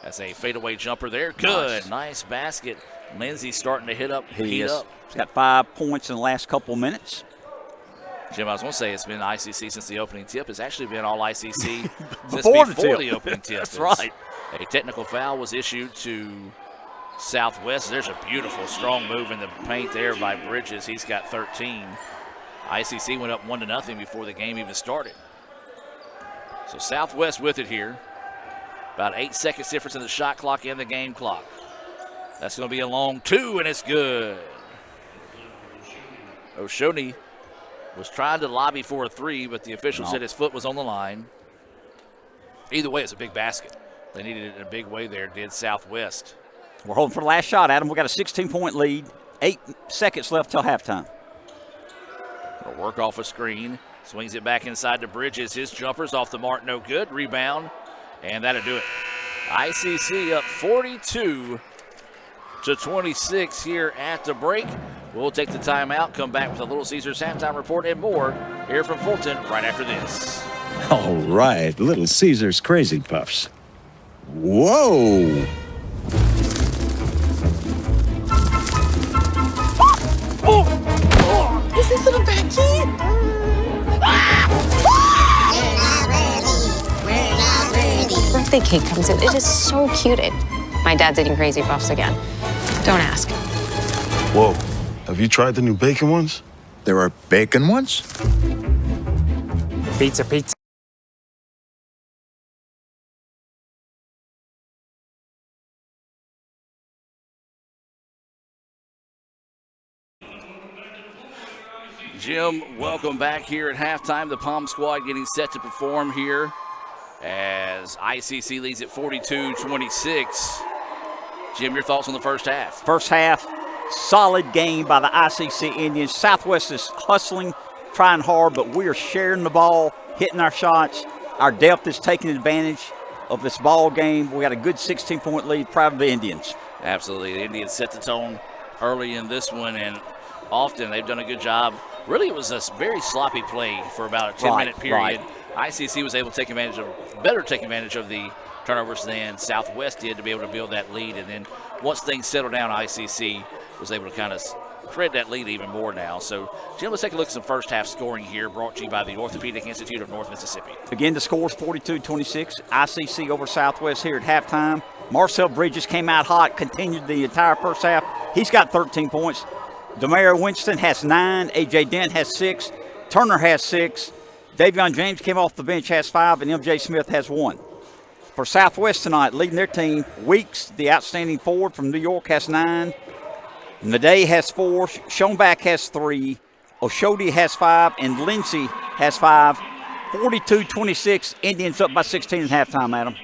S15: That's a fadeaway jumper there. Good. Nice basket. Lindsey starting to heat up.
S16: He's got 5 points in the last couple minutes.
S15: Jim, I was going to say it's been ICC since the opening tip. It's actually been all ICC since
S16: before
S15: the opening tip.
S16: That's right.
S15: A technical foul was issued to Southwest. There's a beautiful, strong move in the paint there by Bridges. He's got 13. ICC went up 1-0 before the game even started. So Southwest with it here. About 8 seconds difference in the shot clock and the game clock. That's going to be a long 2, and it's good. Oshoni was trying to lobby for a 3, but the official said his foot was on the line. Either way, it's a big basket. They needed it in a big way there, did Southwest.
S16: We're holding for the last shot, Adam. We've got a 16-point lead. 8 seconds left till halftime.
S15: We'll work off a screen. Swings it back inside to Bridges. His jumper's off the mark, no good. Rebound, and that'll do it. ICC up 42-26 here at the break. We'll take the timeout, come back with a Little Caesars halftime report and more here from Fulton right after this.
S10: All right, Little Caesars Crazy Puffs. Whoa!
S2: Is this little Becky?
S5: Birthday cake comes in. It is so cute. My dad's eating Crazy Puffs again. Don't ask.
S17: Whoa. Have you tried the new bacon ones?
S10: There are bacon ones?
S21: Pizza, pizza.
S15: Jim, welcome back here at halftime. The Palm squad getting set to perform here as ICC leads at 42-26. Jim, your thoughts on the first half?
S16: First half, solid game by the ICC Indians. Southwest is hustling, trying hard, but we are sharing the ball, hitting our shots. Our depth is taking advantage of this ball game. We got a good 16-point lead, proud of the Indians.
S15: Absolutely. The Indians set the tone early in this one, and often they've done a good job. Really, it was a very sloppy play for about a 10-minute period. Right. ICC was able to take advantage of the turnovers than Southwest did to be able to build that lead. And then once things settled down, ICC was able to kind of spread that lead even more now. So, Jim, let's take a look at some first half scoring here, brought to you by the Orthopedic Institute of North Mississippi.
S16: Again, the score is 42-26. ICC over Southwest here at halftime. Marcel Bridges came out hot, continued the entire first half. He's got 13 points. Demario Winston has 9. A.J. Dent has 6. Turner has 6. Davion James came off the bench, has 5. And M.J. Smith has 1. For Southwest tonight, leading their team, Weeks, the outstanding forward from New York, has 9. Naday has 4. Schoenbach has 3. Oshodi has 5. And Lindsey has 5. 42-26. Indians up by 16 at halftime, Adam.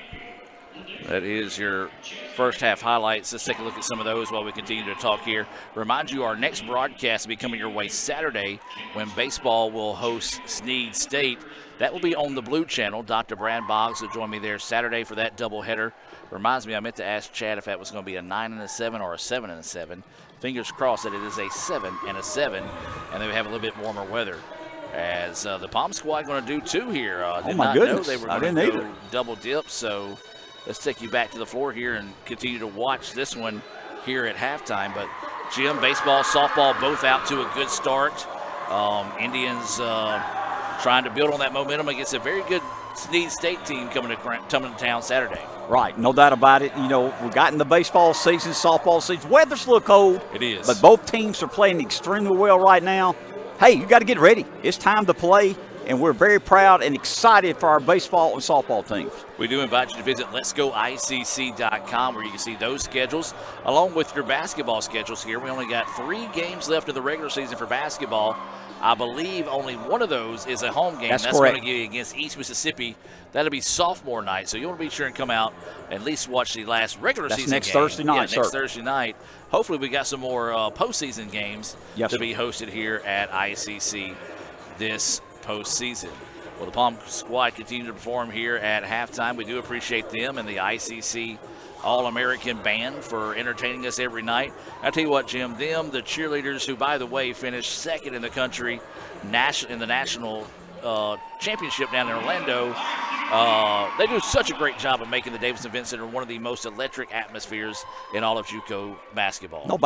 S15: That is your first half highlights. Let's take a look at some of those while we continue to talk here. Remind you, our next broadcast will be coming your way Saturday when baseball will host Snead State. That will be on the Blue Channel. Dr. Brad Boggs will join me there Saturday for that doubleheader. Reminds me, I meant to ask Chad if that was going to be a 9-7 or a 7-7. Fingers crossed that it is a 7-7, and they have a little bit warmer weather. As the Palm squad going to do 2 here.
S16: Oh my goodness!
S15: Know they were going to go double dip, so let's take you back to the floor here and continue to watch this one here at halftime. But Jim, baseball, softball, both out to a good start. Indians trying to build on that momentum against a very good Snead State team coming to town Saturday.
S16: Right, no doubt about it. You know, we've gotten the baseball season, softball season. Weather's a little cold.
S15: It is.
S16: But both teams are playing extremely well right now. Hey, you got to get ready. It's time to play, and we're very proud and excited for our baseball and softball teams.
S15: We do invite you to visit letsgoicc.com where you can see those schedules along with your basketball schedules here. We only got 3 games left of the regular season for basketball. I believe only one of those is a home game.
S16: That's
S15: going to be against East Mississippi. That'll be sophomore night, so you want to be sure and come out and at least watch the last regular season
S16: next
S15: game.
S16: Thursday night,
S15: next Thursday night. Hopefully we got some more postseason games to be hosted here at ICC this postseason. Well, the Palm squad continue to perform here at halftime. We do appreciate them and the ICC All-American Band for entertaining us every night. I tell you what, Jim, the cheerleaders who, by the way, finished second in the country in the national championship down in Orlando, they do such a great job of making the Davis Event Center one of the most electric atmospheres in all of JUCO basketball.
S16: No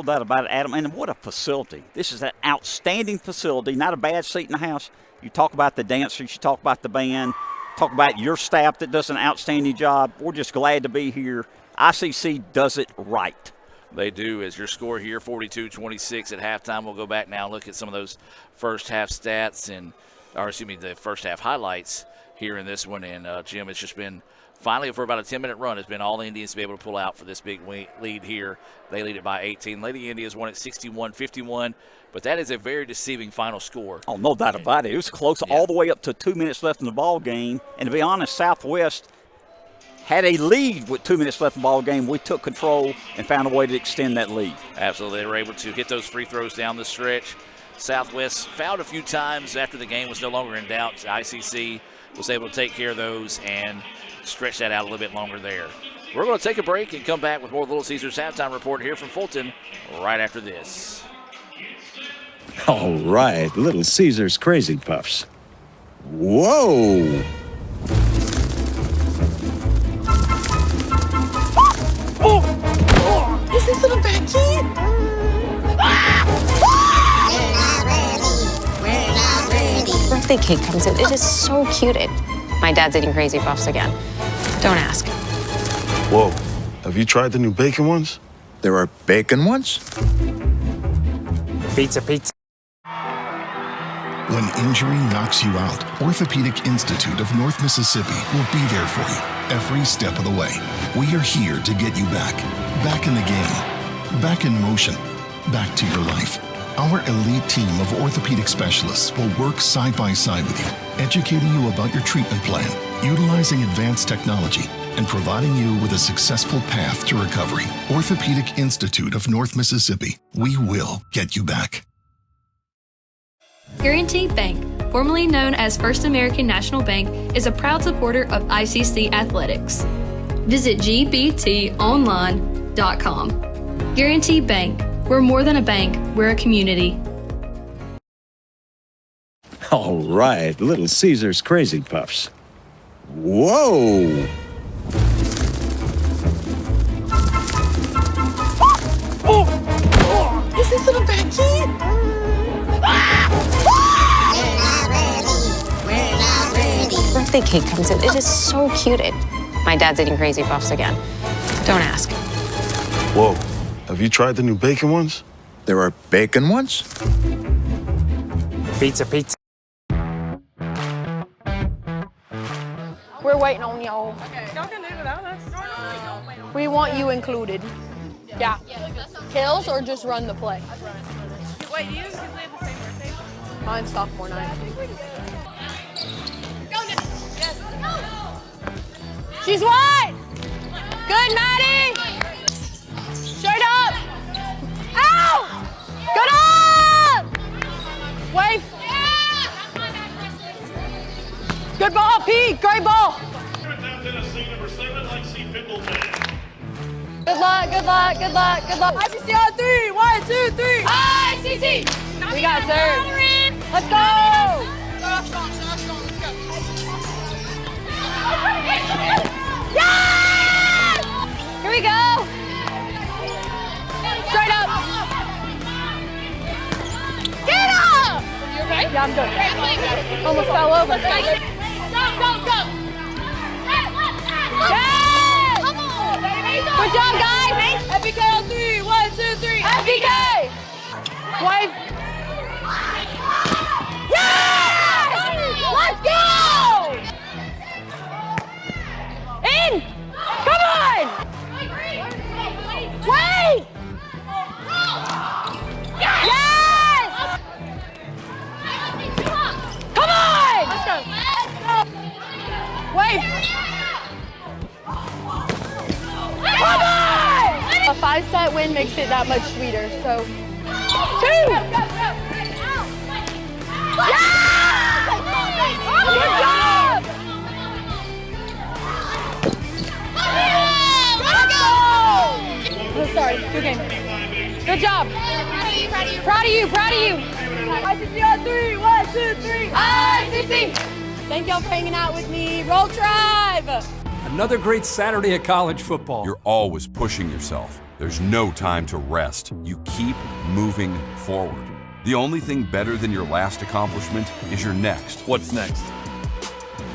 S16: doubt about it, Adam. And what a facility. This is an outstanding facility, not a bad seat in the house. You talk about the dancers, you talk about the band, talk about your staff that does an outstanding job. We're just glad to be here. ICC does it right.
S15: They do. As your score here, 42-26 at halftime. We'll go back now and look at some of those first half stats the first half highlights here in this one. And Jim, it's just been finally for about a 10-minute run. It's been all the Indians to be able to pull out for this big lead here. They lead it by 18. Lady Indians won at 61-51. But that is a very deceiving final score.
S16: Oh, no doubt about it. It was close all the way up to 2 minutes left in the ball game. And to be honest, Southwest had a lead with 2 minutes left in the ball game. We took control and found a way to extend that lead.
S15: Absolutely. They were able to hit those free throws down the stretch. Southwest fouled a few times after the game was no longer in doubt. ICC was able to take care of those and stretch that out a little bit longer there. We're going to take a break and come back with more Little Caesars halftime report here from Fulton right after this.
S10: All right, Little Caesars Crazy Puffs. Whoa!
S2: Is this little Becky?
S5: Birthday cake comes in. It is so cute. My dad's eating Crazy Puffs again. Don't ask.
S18: Whoa. Have you tried the new bacon ones?
S10: There are bacon ones?
S21: Pizza.
S1: When injury knocks you out, Orthopedic Institute of North Mississippi will be there for you every step of the way. We are here to get you back in the game, back in motion, back to your life. Our elite team of orthopedic specialists will work side by side with you, educating you about your treatment plan, utilizing advanced technology, and providing you with a successful path to recovery. Orthopedic Institute of North Mississippi. We will get you back.
S9: Guaranty Bank, formerly known as First American National Bank, is a proud supporter of ICC athletics. Visit gbtonline.com. Guaranty Bank. We're more than a bank, we're a community.
S10: All right, Little Caesars Crazy Puffs. Whoa!
S2: Is this little Becky?
S5: Birthday cake comes in. It is so cute. My dad's eating Crazy Puffs again. Don't ask.
S18: Whoa. Have you tried the new bacon ones?
S10: There are bacon ones?
S21: Pizza.
S2: We're waiting on y'all. Y'all can do without us. We want you included. Yeah. Kills or just run the play? Wait, you guys have the same birthday? Mine's sophomore night. She's wide! Good, Maddie! Straight up! Ow! Good up! Wave! Good ball, Pete! Great ball! Good luck. ICC on 3! 1, 2, 3! ICC! We got served. Let's go! Start strong. Let's go. Yeah! we go. Straight up. Get up. You okay? Yeah, I'm good. Almost fell over. Go. Yes! Good job, guys. FBK on 3. 1, 2, 3. FBK. Wave. Yes! Let's go! In! Come on! Wait! Yes! Come on! Let's go. Wait! Come on! A 5-set win makes it that much sweeter, so. 2! Yes! Good job! Oh, sorry, good game. Good job. Proud of you. ICC on 3, 1, 2, 3. ICC! Thank y'all for hanging out with me. Roll Tribe!
S19: Another great Saturday of college football.
S20: You're always pushing yourself. There's no time to rest. You keep moving forward. The only thing better than your last accomplishment is your next.
S3: What's next?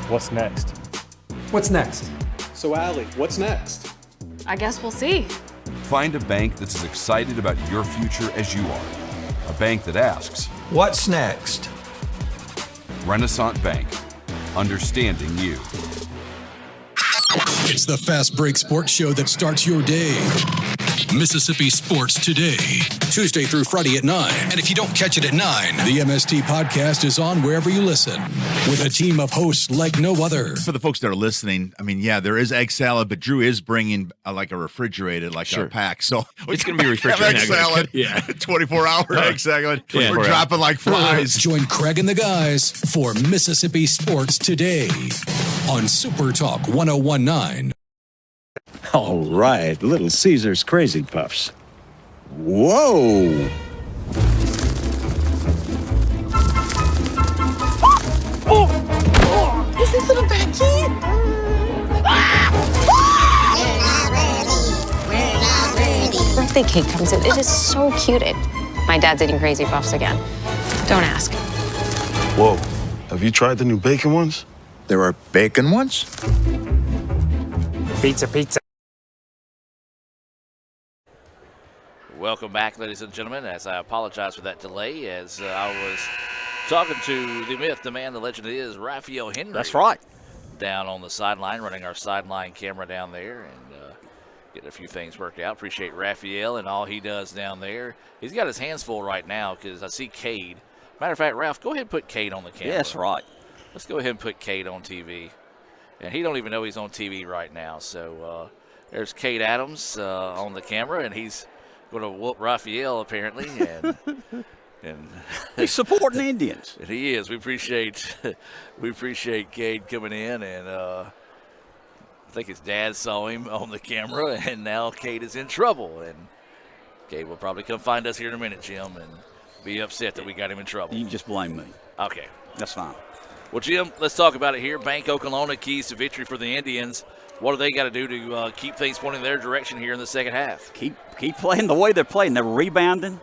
S21: What's next?
S19: What's next?
S3: So, Allie, what's next?
S4: I guess we'll see.
S20: Find a bank that's as excited about your future as you are. A bank that asks,
S10: What's next?
S20: Renaissance Bank. Understanding you.
S6: It's the Fast Break Sports Show that starts your day. Mississippi Sports Today, Tuesday through Friday at 9. And if you don't catch it at 9, the MST podcast is on wherever you listen with a team of hosts like no other.
S7: For the folks that are listening, I mean, yeah, there is egg salad, but Drew is bringing like a refrigerated, like a pack. So
S12: it's going to be refrigerated.
S7: Egg salad,
S12: 24-hour
S7: egg salad. We're dropping like flies.
S6: Join Craig and the guys for Mississippi Sports Today on Super Talk 101.9.
S10: All right, Little Caesar's Crazy Puffs. Whoa!
S2: Is this little Becky?
S5: Birthday cake comes in. It is so cute. My dad's eating Crazy Puffs again. Don't ask.
S18: Whoa. Have you tried the new bacon ones?
S10: There are bacon ones?
S12: Pizza.
S15: Welcome back, ladies and gentlemen, as I apologize for that delay, as I was talking to the myth, the man, the legend is Raphael Henry.
S16: That's right.
S15: Down on the sideline, running our sideline camera down there and getting a few things worked out. Appreciate Raphael and all he does down there. He's got his hands full right now because I see Cade. Matter of fact, Ralph, go ahead and put Cade on the camera.
S16: Yeah, that's right.
S15: Let's go ahead and put Cade on TV. And he don't even know he's on TV right now. So there's Cade Adams on the camera, and he's going to whoop Raphael apparently. And
S16: he's supporting the Indians.
S15: And he is. We appreciate Cade coming in, and I think his dad saw him on the camera, and now Cade is in trouble. And Cade will probably come find us here in a minute, Jim, and be upset that we got him in trouble.
S16: You can just blame me.
S15: Okay.
S16: That's fine.
S15: Well, Jim, let's talk about it here. Bank Oklahoma keys to victory for the Indians. What do they got to do to keep things pointing their direction here in the second half?
S16: Keep playing the way they're playing. They're rebounding,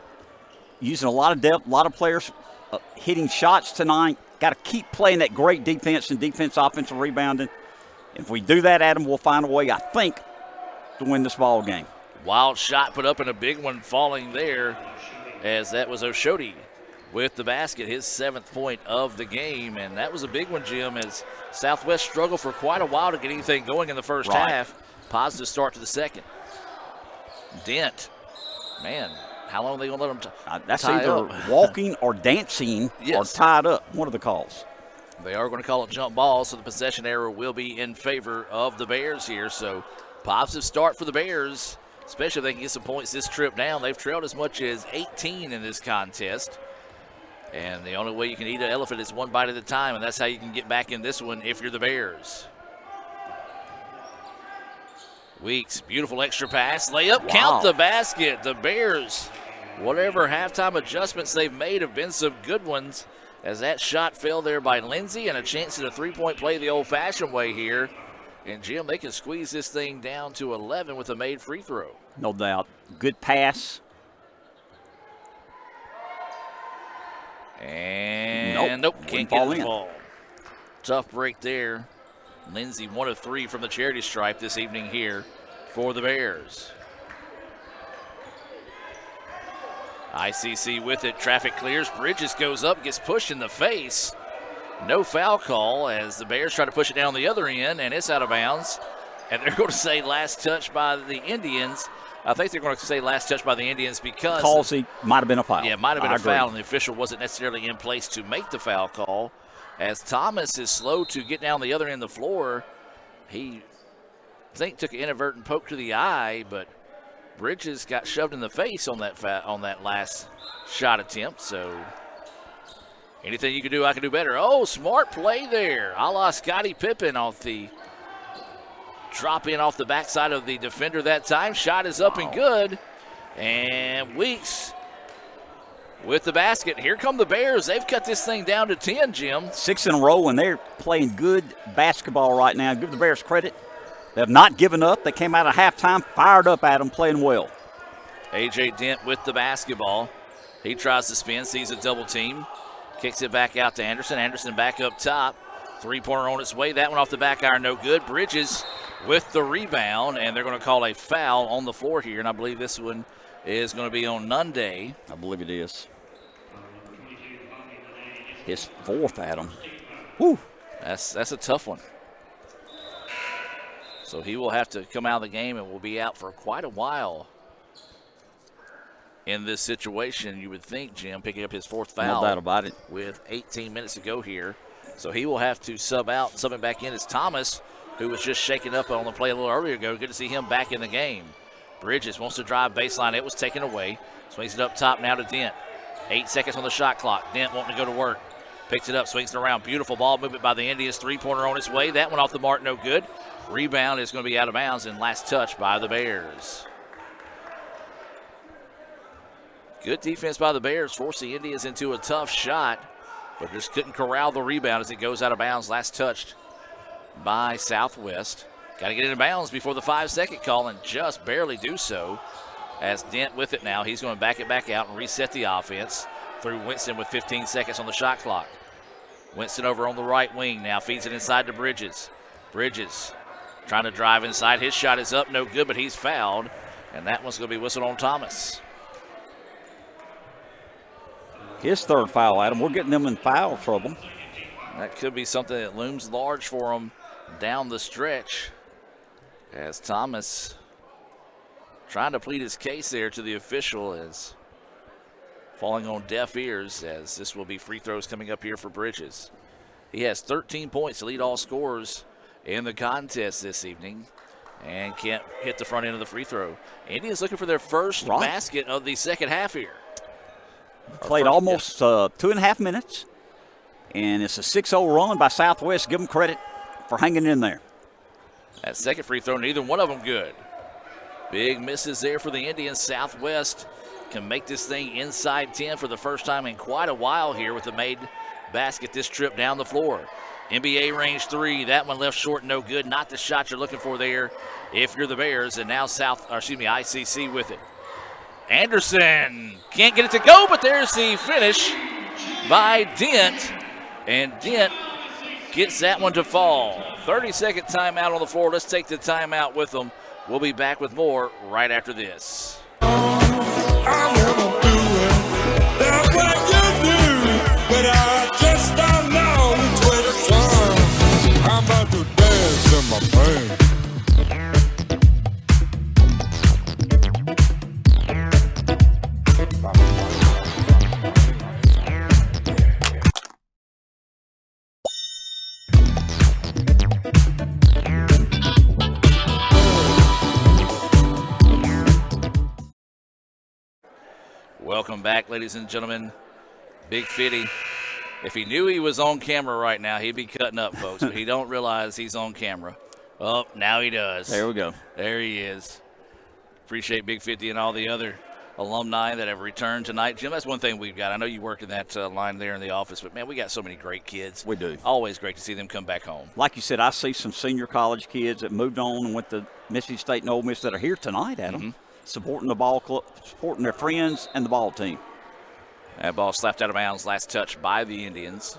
S16: using a lot of depth, a lot of players hitting shots tonight. Got to keep playing that great defense and offensive rebounding. If we do that, Adam, we'll find a way, I think, to win this ball game.
S15: Wild shot put up and a big one falling there, as that was Oshodi with the basket, his 7th point of the game. And that was a big one, Jim, as Southwest struggled for quite a while to get anything going in the first half. Positive start to the second. Dent, man, how long are they going to let them
S16: that's
S15: tie
S16: either
S15: up?
S16: Walking or dancing or tied up, one of the calls.
S15: They are going to call it jump ball, so the possession error will be in favor of the Bears here. So positive start for the Bears, especially if they can get some points this trip down. They've trailed as much as 18 in this contest. And the only way you can eat an elephant is one bite at a time, and that's how you can get back in this one if you're the Bears. Weeks, beautiful extra pass, layup, count the basket. The Bears, whatever halftime adjustments they've made have been some good ones, as that shot fell there by Lindsey, and a chance at a three-point play the old-fashioned way here. And, Jim, they can squeeze this thing down to 11 with a made free throw.
S16: No doubt. Good pass.
S15: And nope, can't get the ball. Tough break there. Lindsey 1 of 3 from the charity stripe this evening here for the Bears. ICC with it. Traffic clears. Bridges goes up, gets pushed in the face. No foul call as the Bears try to push it down the other end, and it's out of bounds. And they're going to say last touch by the Indians. I think they're going to say last touch by the Indians because
S16: he might have been a foul.
S15: Yeah, it might have been a foul, and the official wasn't necessarily in place to make the foul call. As Thomas is slow to get down the other end of the floor, he I think took an inadvertent poke to the eye, but Bridges got shoved in the face on that last shot attempt. So anything you can do, I can do better. Oh, smart play there, a la Scottie Pippen off the drop in off the backside of the defender that time. Shot is up and good, and Weeks with the basket. Here come the Bears. They've cut this thing down to 10, Jim.
S16: 6 in a row, and they're playing good basketball right now. Give the Bears credit. They have not given up. They came out of halftime, fired up at them, playing well.
S15: A.J. Dent with the basketball. He tries to spin, sees a double team, kicks it back out to Anderson. Anderson back up top. Three-pointer on its way. That one off the back iron, no good. Bridges with the rebound, and they're going to call a foul on the floor here, and I believe this one is going to be on Nunday.
S16: I believe it is. His 4th, Adam.
S15: Whew. That's a tough one. So he will have to come out of the game and will be out for quite a while in this situation. You would think, Jim, picking up his 4th foul.
S16: No doubt about it.
S15: With 18 minutes to go here. So he will have to sub out. Subbing back in is Thomas, who was just shaken up on the play a little earlier ago. Good to see him back in the game. Bridges wants to drive baseline. It was taken away. Swings it up top now to Dent. 8 seconds on the shot clock. Dent wanting to go to work. Picks it up, swings it around. Beautiful ball movement by the Indians. Three-pointer on its way. That one off the mark, no good. Rebound is going to be out of bounds, and last touch by the Bears. Good defense by the Bears, forced the Indians into a tough shot, but just couldn't corral the rebound as it goes out of bounds. Last touched by Southwest. Got to get it in bounds before the 5-second call, and just barely do so. As Dent with it now, he's going to back it back out and reset the offense through Winston with 15 seconds on the shot clock. Winston over on the right wing now, feeds it inside to Bridges. Bridges trying to drive inside. His shot is up, no good, but he's fouled, and that one's going to be whistled on Thomas.
S16: His 3rd foul, Adam. We're getting them in foul trouble.
S15: That could be something that looms large for them down the stretch, as Thomas trying to plead his case there to the official is falling on deaf ears, as this will be free throws coming up here for Bridges. He has 13 points to lead all scorers in the contest this evening and can't hit the front end of the free throw. Indians looking for their first basket of the second half here.
S16: Played almost 2.5 minutes, and it's a 6-0 run by Southwest. Give them credit for hanging in there.
S15: That second free throw, neither one of them good. Big misses there for the Indians. Southwest can make this thing inside 10 for the first time in quite a while here with the made basket this trip down the floor. NBA range 3, that one left short, no good. Not the shot you're looking for there if you're the Bears, and now ICC with it. Anderson can't get it to go, but there's the finish by Dent, and Dent gets that one to fall. 30-second timeout on the floor. Let's take the timeout with them. We'll be back with more right after this.
S23: I'm gonna do it. That's what you do, but I just don't know which way to turn. I'm about to dance in my pants.
S15: Welcome back, ladies and gentlemen. Big Fitty. If he knew he was on camera right now, he'd be cutting up, folks, but he don't realize he's on camera. Oh, now he does.
S16: There we go.
S15: There he is. Appreciate Big 50 and all the other alumni that have returned tonight. Jim, that's one thing we've got. I know you work in that line there in the office, but, man, we got so many great kids.
S16: We do.
S15: Always great to see them come back home.
S16: Like you said, I see some senior college kids that moved on and went to Mississippi State and Ole Miss that are here tonight, Adam, supporting the ball club, supporting their friends and the ball team.
S15: That ball slapped out of bounds, last touch by the Indians.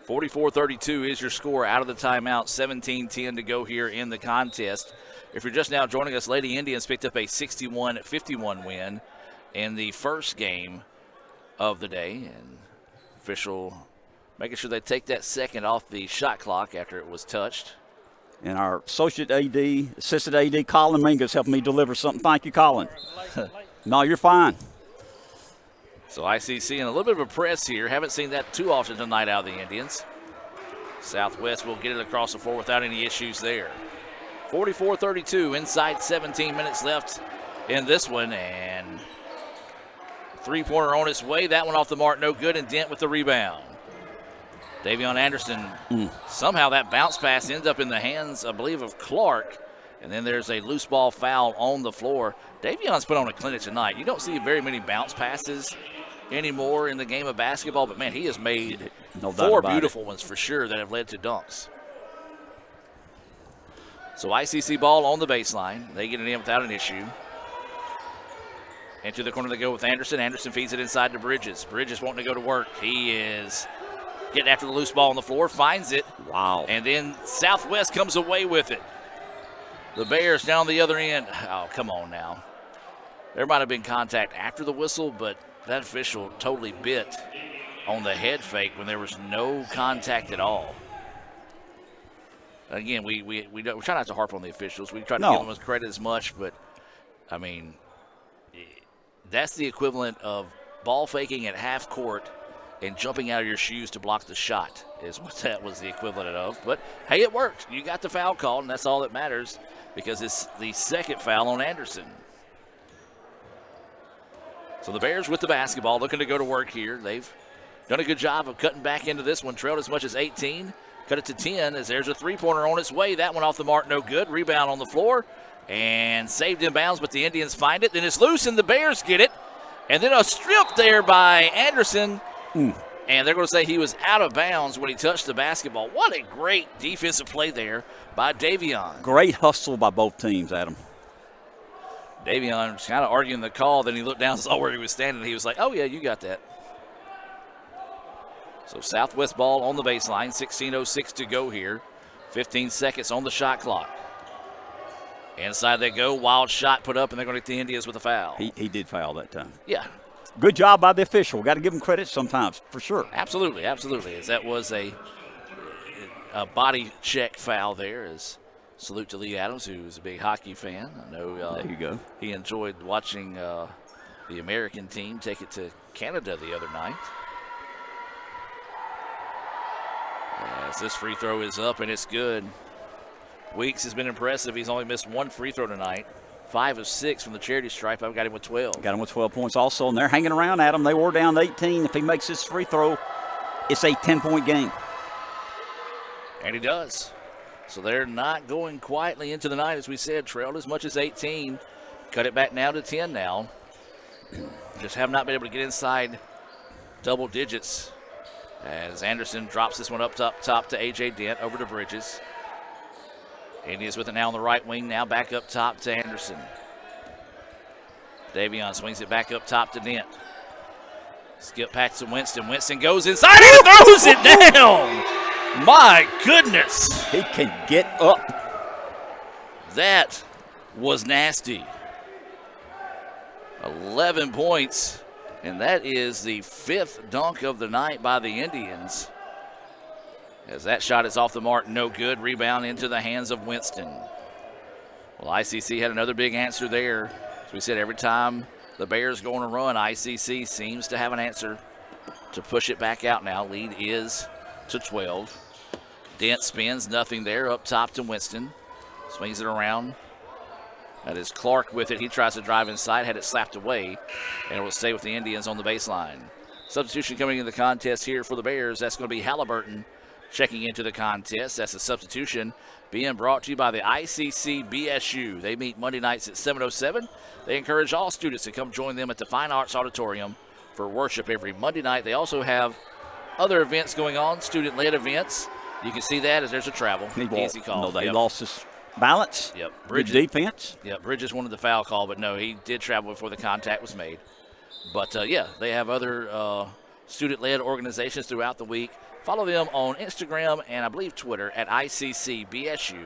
S15: 44-32 is your score out of the timeout. 17-10 to go here in the contest. If you're just now joining us, Lady Indians picked up a 61-51 win in the first game of the day. And official making sure they take that second off the shot clock after it was touched.
S16: And our assistant AD, Colin Mingus, helping me deliver something. Thank you, Colin. No, you're fine.
S15: So ICC in a little bit of a press here. Haven't seen that too often tonight out of the Indians. Southwest will get it across the floor without any issues there. 44-32, inside 17 minutes left in this one. And three-pointer on its way. That one off the mark, no good, and Dent with the rebound. Davion Anderson, somehow that bounce pass ends up in the hands, I believe, of Clark. And then there's a loose ball foul on the floor. Davion's put on a clinic tonight. You don't see very many bounce passes anymore in the game of basketball, but, man, he has made four beautiful ones for sure that have led to dunks. So ICC ball on the baseline. They get it in without an issue. Into the corner they go with Anderson. Anderson feeds it inside to Bridges. Bridges wanting to go to work. He is getting after the loose ball on the floor, finds it.
S16: Wow.
S15: And then Southwest comes away with it. The Bears down the other end. Oh, come on now. There might have been contact after the whistle, but that official totally bit on the head fake when there was no contact at all. Again, we try not to harp on the officials. We try to give them as credit as much, but, I mean, that's the equivalent of ball faking at half court and jumping out of your shoes to block the shot is what that was the equivalent of. But, hey, it worked. You got the foul called, and that's all that matters because it's the second foul on Anderson. So the Bears with the basketball looking to go to work here. They've done a good job of cutting back into this one. Trailed as much as 18. Cut it to 10 as there's a three-pointer on its way. That one off the mark, no good. Rebound on the floor and saved in bounds, but the Indians find it. Then it's loose and the Bears get it. And then a strip there by Anderson. And they're going to say he was out of bounds when he touched the basketball. What a great defensive play there by Davion.
S16: Great hustle by both teams, Adam.
S15: Davion was kind of arguing the call. Then he looked down and saw where he was standing. He was like, oh, yeah, you got that. So Southwest ball on the baseline. 16:06 to go here. 15 seconds on the shot clock. Inside they go. Wild shot put up, and they're going to get the Indians with a foul.
S16: He did foul that time.
S15: Yeah.
S16: Good job by the official. Got to give him credit sometimes, for sure.
S15: Absolutely, absolutely. As that was a body check foul there. As salute to Lee Adams, who's a big hockey fan. I know
S16: there you go.
S15: He enjoyed watching the American team take it to Canada the other night. As this free throw is up, and it's good. Weeks has been impressive. He's only missed one free throw tonight. 5 of 6 from the charity stripe. I've got him with 12.
S16: Got him with 12 points also, and they're hanging around, Adam. They were down 18. If he makes this free throw, it's a 10-point game.
S15: And he does. So they're not going quietly into the night, as we said. Trailed as much as 18. Cut it back now to 10 now. Just have not been able to get inside double digits. As Anderson drops this one up top to A.J. Dent, over to Bridges. Indians with it now on the right wing, now back up top to Anderson. Davion swings it back up top to Dent. Skip back to Winston. Winston goes inside and throws it down. My goodness.
S16: He can get up.
S15: That was nasty. 11 points, and that is the 5th dunk of the night by the Indians. As that shot is off the mark, no good. Rebound into the hands of Winston. Well, ICC had another big answer there. As we said, every time the Bears go on a run, ICC seems to have an answer to push it back out now. Lead is to 12. Dent spins, nothing there. Up top to Winston. Swings it around. That is Clark with it. He tries to drive inside, had it slapped away, and it will stay with the Indians on the baseline. Substitution coming in the contest here for the Bears. That's going to be Halliburton checking into the contest. That's a substitution. being brought to you by the ICC BSU. They meet Monday nights at 7:07. They encourage all students to come join them at the Fine Arts Auditorium for worship every Monday night. They also have other events going on, student-led events. You can see that as there's a travel. Easy call.
S16: No, he lost his balance.
S15: Yep.
S16: Good defense.
S15: Yep. Bridges wanted the foul call, but no, he did travel before the contact was made. But, yeah, they have other student-led organizations throughout the week. Follow them on Instagram and I believe Twitter at ICCBSU.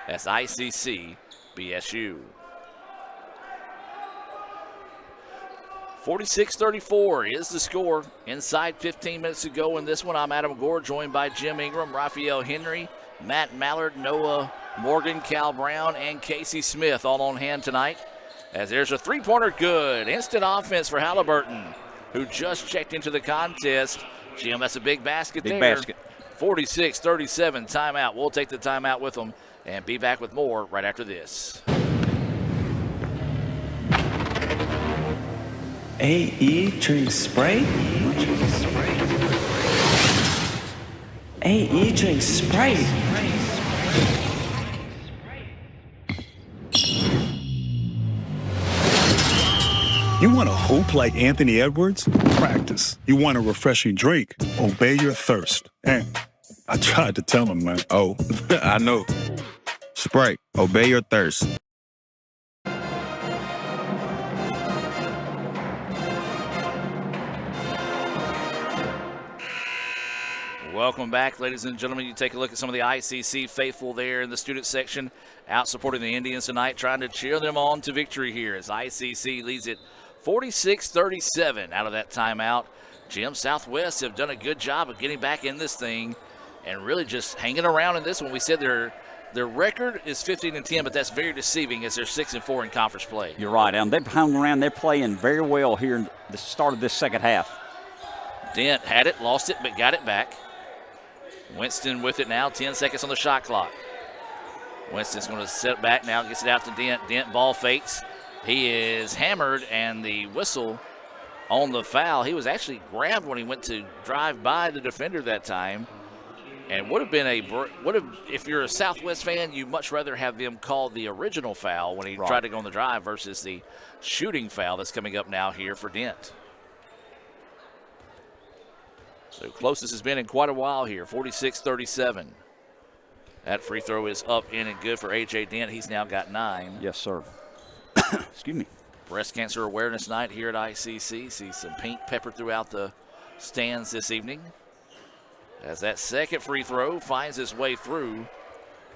S15: That's ICCBSU. 46-34 is the score. Inside 15 minutes to go in this one. I'm Adam Gore, joined by Jim Ingram, Raphael Henry, Matt Mallard, Noah Morgan, Cal Brown, and Casey Smith all on hand tonight. As there's a three-pointer good. Instant offense for Halliburton, who just checked into the contest. Jim, that's a big basket there.
S16: Big basket.
S15: 46-37, timeout. We'll take the timeout with them and be back with more right after this.
S8: AE drink spray? AE drink spray.
S17: You want a hoop like Anthony Edwards? Practice. You want a refreshing drink? Obey your thirst. And I tried to tell him, man.
S18: Oh, I know. Sprite, obey your thirst.
S15: Welcome back, ladies and gentlemen. You take a look at some of the ICC faithful there in the student section, out supporting the Indians tonight, trying to cheer them on to victory here as ICC leads it 46-37 out of that timeout. Jim, Southwest have done a good job of getting back in this thing and really just hanging around in this one. We said their record is 15-10, but that's very deceiving as they're 6-4 in conference play.
S16: You're right, Alan. They've hung around. They're playing very well here in the start of this second half.
S15: Dent had it, lost it, but got it back. Winston with it now, 10 seconds on the shot clock. Winston's going to set back now, gets it out to Dent. Dent ball fakes. He is hammered, and the whistle on the foul. He was actually grabbed when he went to drive by the defender that time. And would have been if you're a Southwest fan, you much rather have them call the original foul when he tried to go on the drive versus the shooting foul that's coming up now here for Dent. So closest has been in quite a while here, 46-37. That free throw is up, in, and good for A.J. Dent. He's now got 9.
S16: Yes, sir. Excuse me.
S15: Breast Cancer Awareness Night here at ICC. See some pink peppered throughout the stands this evening. As that second free throw finds its way through.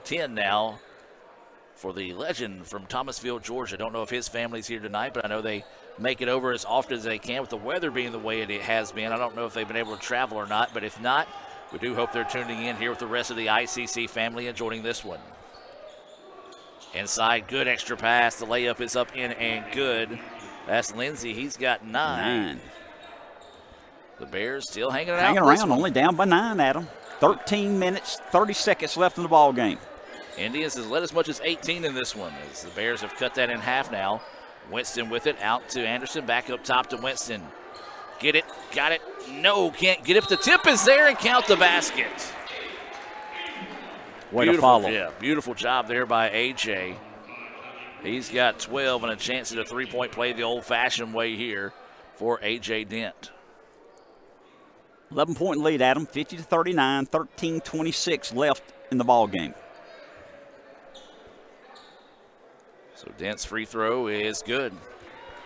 S15: 10 now for the legend from Thomasville, Georgia. Don't know if his family's here tonight, but I know they make it over as often as they can with the weather being the way it has been. I don't know if they've been able to travel or not, but if not, we do hope they're tuning in here with the rest of the ICC family and joining this one. Inside, good extra pass. The layup is up, in, and good. That's Lindsey. He's got 9. The Bears still hanging around.
S16: Hanging around, only down by 9, Adam. 13 minutes, 30 seconds left in the ball game.
S15: Indians has led as much as 18 in this one, as the Bears have cut that in half now. Winston with it, out to Anderson, back up top to Winston. Get it, got it. No, can't get it. The tip is there and count the basket.
S16: Way to follow.
S15: Yeah, beautiful job there by A.J. He's got 12 and a chance at a three-point play the old-fashioned way here for A.J. Dent.
S16: 11-point lead, Adam, 50-39, 13-26 left in the ball game.
S15: So Dent's free throw is good.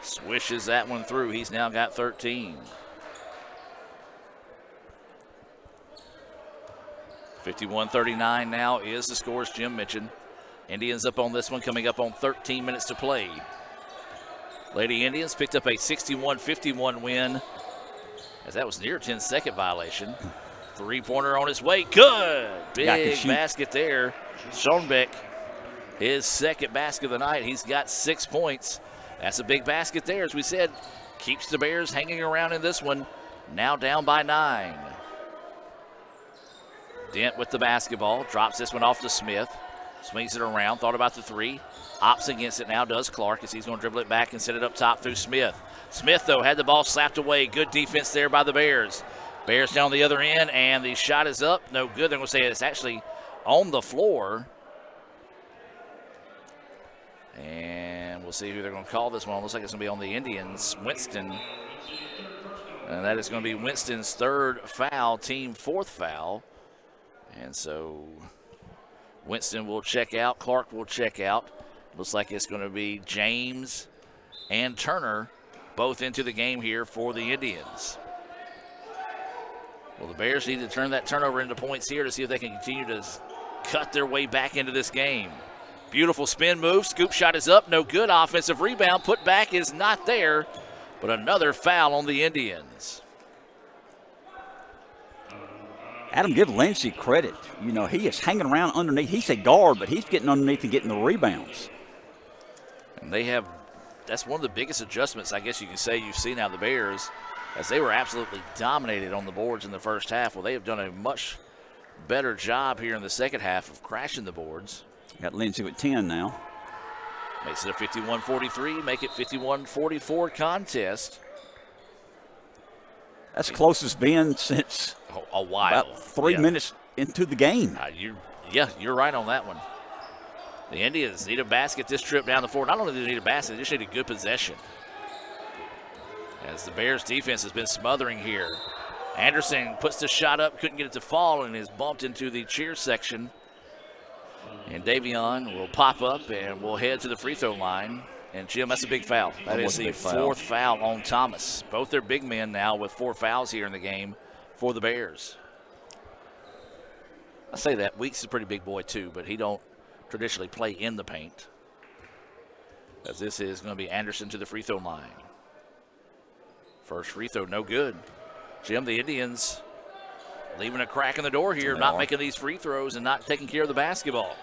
S15: Swishes that one through. He's now got 13. 51-39 now is the score, as Jim mentioned. Indians up on this one, coming up on 13 minutes to play. Lady Indians picked up a 61-51 win, as that was near a 10-second violation. Three-pointer on its way. Good. Big basket there. Schoenbeck, his second basket of the night. He's got 6 points. That's a big basket there, as we said. Keeps the Bears hanging around in this one. Now down by 9. Dent with the basketball. Drops this one off to Smith. Swings it around. Thought about the three. Opts against it now does Clark, as he's going to dribble it back and set it up top through Smith. Smith, though, had the ball slapped away. Good defense there by the Bears. Bears down the other end, and the shot is up. No good. They're going to say it's actually on the floor. And we'll see who they're going to call this one. Looks like it's going to be on the Indians. Winston. And that is going to be Winston's third foul, team fourth foul. And so Winston will check out. Clark will check out. Looks like it's going to be James and Turner both into the game here for the Indians. Well, the Bears need to turn that turnover into points here to see if they can continue to cut their way back into this game. Beautiful spin move. Scoop shot is up. No good. Offensive rebound. Put back is not there. But another foul on the Indians.
S16: Adam, give Lindsey credit. You know, he is hanging around underneath. He's a guard, but he's getting underneath and getting the rebounds.
S15: And they have, that's one of the biggest adjustments, I guess you can say, you've seen out of the Bears, as they were absolutely dominated on the boards in the first half. Well, they have done a much better job here in the second half of crashing the boards.
S16: Got Lindsey with 10 now.
S15: Makes it a 51-43, make it 51-44 contest.
S16: That's close as been since
S15: a while.
S16: About 3 minutes into the game.
S15: You're right on that one. The Indians need a basket this trip down the floor. Not only do they need a basket, they just need a good possession. As the Bears defense has been smothering here. Anderson puts the shot up, couldn't get it to fall, and is bumped into the cheer section. And Davion will pop up and will head to the free throw line. And Jim, that's a big foul. That is the fourth foul on Thomas. Both their big men now with 4 fouls here in the game for the Bears. I say that. Weeks is a pretty big boy too, but he don't traditionally play in the paint. As this is going to be Anderson to the free throw line. First free throw, no good. Jim, the Indians leaving a crack in the door here, not making these free throws and not taking care of the basketball.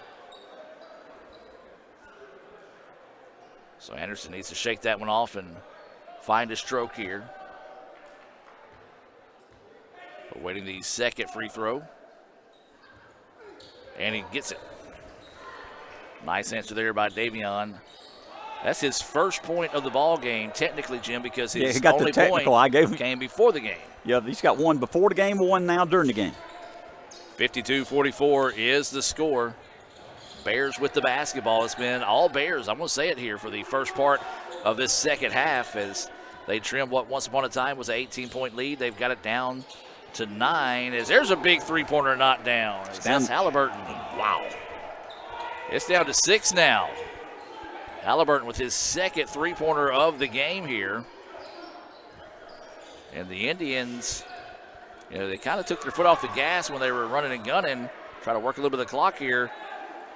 S15: So Anderson needs to shake that one off and find a stroke here. Awaiting the second free throw. And he gets it. Nice answer there by Davion. That's his first point of the ball game, technically, Jim, because his
S16: he got
S15: only
S16: the technical
S15: point
S16: I gave him.
S15: Came before the game.
S16: Yeah, he's got one before the game, one now during the game.
S15: 52-44 is the score. Bears with the basketball. It's been all Bears, I'm going to say it here, for the first part of this second half as they trimmed what once upon a time was an 18-point lead. They've got it down to 9 as there's a big three-pointer not down. That's Halliburton. Wow. It's down to 6 now. Halliburton with his second three-pointer of the game here. And the Indians, they kind of took their foot off the gas when they were running and gunning, try to work a little bit of the clock here.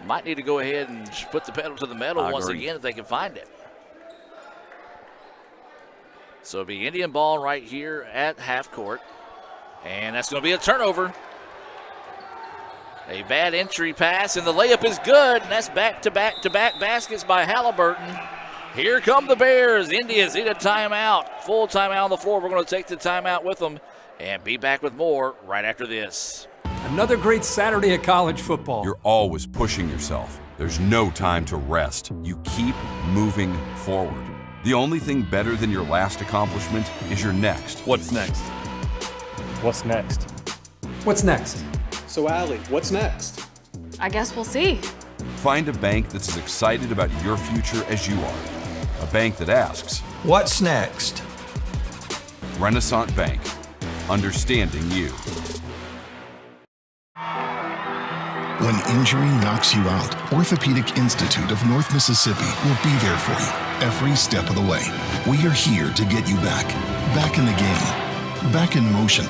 S15: Might need to go ahead and put the pedal to the metal once again if they can find it. So it'll be Indian ball right here at half court. And that's going to be a turnover. A bad entry pass, and the layup is good. And that's back-to-back-to-back baskets by Halliburton. Here come the Bears. Indians need a timeout. Full timeout on the floor. We're going to take the timeout with them and be back with more right after this.
S19: Another great Saturday of college football.
S20: You're always pushing yourself. There's no time to rest. You keep moving forward. The only thing better than your last accomplishment is your next.
S3: What's next?
S21: What's next?
S19: What's next?
S3: So, Allie, what's next?
S2: I guess we'll see.
S20: Find a bank that's as excited about your future as you are. A bank that asks,
S10: What's next?
S20: Renaissance Bank. Understanding you.
S1: When injury knocks you out, Orthopedic Institute of North Mississippi will be there for you every step of the way. We are here to get you back in the game, back in motion,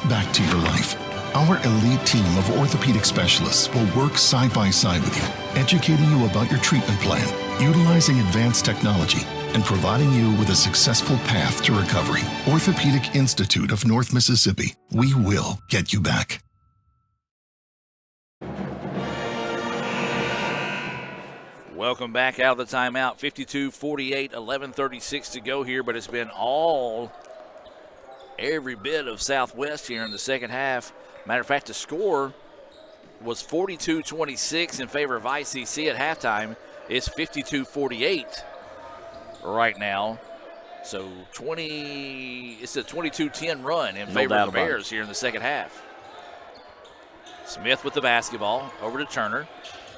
S1: back to your life. Our elite team of orthopedic specialists will work side by side with you, educating you about your treatment plan, utilizing advanced technology, and providing you with a successful path to recovery. Orthopedic Institute of North Mississippi. We will get you back.
S15: Welcome back out of the timeout. 52-48, 11:36 to go here, but it's been every bit of Southwest here in the second half. Matter of fact, the score was 42-26 in favor of ICC at halftime. It's 52-48 right now. So it's a 22-10 run in favor of the Bears here in the second half. Smith with the basketball over to Turner.